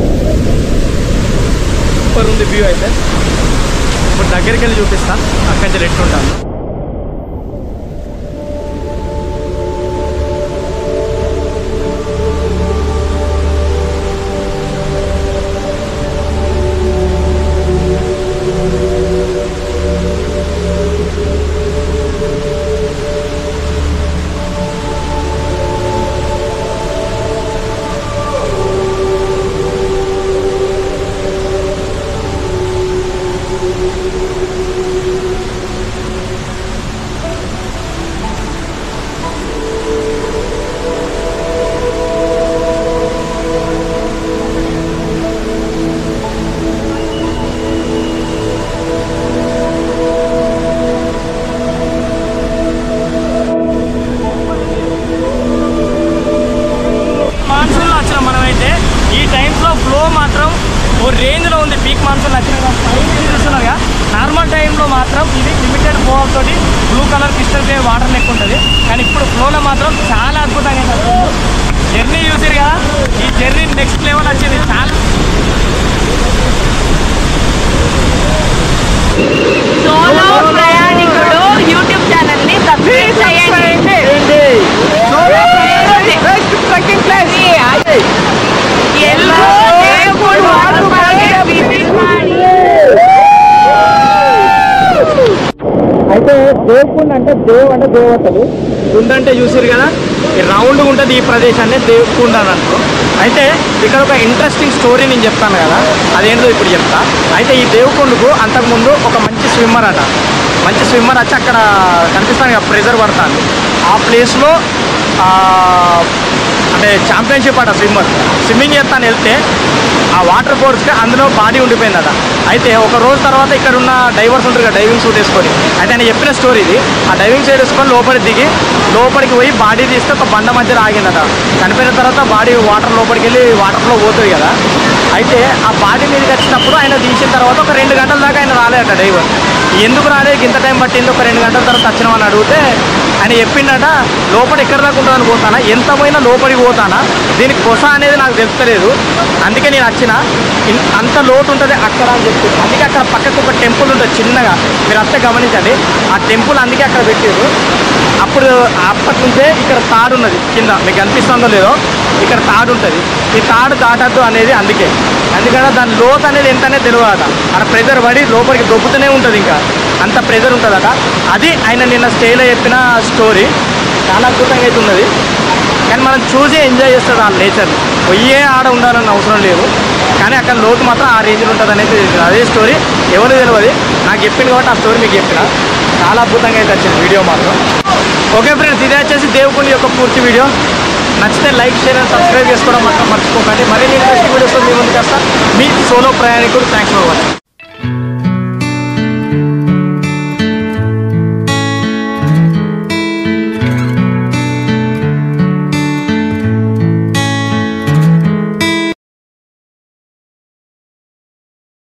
సూపర్ ఉంది వ్యూ అయితే. ఇప్పుడు దగ్గరికి వెళ్ళి చూపిస్తా, అక్కడి నుంచి ఎట్లుంటాను. రేంజ్లో ఉంది. పీక్ మాన్సూన్ వచ్చిన చూస్తున్నారుగా. నార్మల్ టైంలో మాత్రం ఇది లిమిటెడ్ ఫ్లో తోటి blue colour crystal clear water లెక్క ఉంటుంది. కానీ ఇప్పుడు ఫ్లోలో మాత్రం చాలా అద్భుతంగా ఉంటుంది. జర్నీ చూసారు కదా, ఈ జర్నీ నెక్స్ట్ లెవెల్ వచ్చింది. చాలా సోలో ప్రయాణికుడు యూట్యూబ్ ఛానల్ ని సబ్స్క్రైబ్ చేయండి. అయితే దేవుకుండ్ అంటే దేవ్ అంటే దేవతలు, కుండ అంటే చూసారు కదా, ఈ రౌండ్గా ఉంటుంది ఈ ప్రదేశాన్ని దేవుకుండ్ అని అంటారు. అయితే ఇక్కడ ఒక ఇంట్రెస్టింగ్ స్టోరీ నేను చెప్తాను కదా, అదేంటో ఇప్పుడు చెప్తా. అయితే ఈ దేవుకుండ్కు అంతకుముందు ఒక మంచి స్విమ్మర్ వచ్చి అక్కడ కనిపిస్తాను కదా ప్రెజర్ పడతాను. ఆ ప్లేస్లో అంటే ఛాంపియన్షిప్ అట స్విమ్మింగ్ చేస్తాను వెళ్తే ఆ వాటర్ ఫోర్స్కి అందులో బాడీ ఉండిపోయిందట. అయితే ఒక రోజు తర్వాత ఇక్కడ ఉన్న డైవర్స్ ఉంటారు కదా, డైవింగ్ సూట్ వేసుకొని, అయితే ఆయన చెప్పిన స్టోరీ ఇది. ఆ డైవింగ్ సూట్ వేసుకొని లోపలికి పోయి బాడీ తీస్తే ఒక బండ మధ్యలో ఆగిందట. చనిపోయిన తర్వాత బాడీ వాటర్ లోపలికి వెళ్ళి వాటర్లో పోతుంది కదా. అయితే ఆ బాడీ మీదకి వచ్చినప్పుడు ఆయన తీసిన తర్వాత ఒక 2 గంటల దాకా ఆయన రాలేదట డైవర్. ఎందుకు రాలేదు, ఇంత టైం పట్టింది, ఒక 2 గంటల తర్వాత వచ్చినామని అడిగితే ఆయన చెప్పిండట, లోపల ఎక్కడి దాకా ఉంటుందని పోతానా, ఎంత పోయినా లోపలికి పోతానా, దీనికి కొస అనేది నాకు తెలుస్తలేదు, అందుకే నేను వచ్చిన, అంత లోటు ఉంటుంది అక్కడ అని చెప్తుంది. అందుకే అక్కడ పక్కకు ఒక టెంపుల్ ఉంటుంది చిన్నగా, మీరు అంతా గమనించండి. ఆ టెంపుల్ అందుకే అక్కడ పెట్టారు. అప్పుడు అప్పటి నుంచే ఇక్కడ తాడు ఉన్నది కింద, మీకు కనిపిస్తుందో లేదో, ఇక్కడ తాడు ఉంటుంది. ఈ తాడు దాటద్దు అనేది అందుకని దాని లోతు అనేది ఎంతనే తెలియదట. అక్కడ ప్రెజర్ పడి లోపలికి దొబ్బుతూనే ఉంటుంది, ఇంకా అంత ప్రెజర్ ఉంటుందట. అది ఆయన నిన్న స్టేలో చెప్పిన స్టోరీ. చాలా అద్భుతంగా అయితే ఉన్నది. కానీ మనం చూసి ఎంజాయ్ చేస్తుంది ఆ నేచర్ని, పొయ్యే ఆడ ఉండాలన్న అవసరం లేదు. కానీ అక్కడ లోతు మాత్రం ఆ రేంజ్లో ఉంటుంది అనేది అదే స్టోరీ. ఎవరు తెలియదు, నాకు చెప్పింది కాబట్టి ఆ స్టోరీ మీకు చెప్పిన. చాలా అద్భుతంగా అయితే వచ్చింది వీడియో మాత్రం. ఓకే ఫ్రెండ్స్, ఇదే వచ్చేసి దేవుకుండ్ యొక్క పూర్తి వీడియో. నచ్చితే లైక్, షేర్ అండ్ సబ్స్క్రైబ్ చేసుకోవడం మాత్రం మర్చిపోకండి. మరిన్ని ఇంట్రెస్టింగ్ వీడియోస్ మీ ముందుకు వస్తా. మీ సోలో ప్రయాణికుడు. Thanks for watching.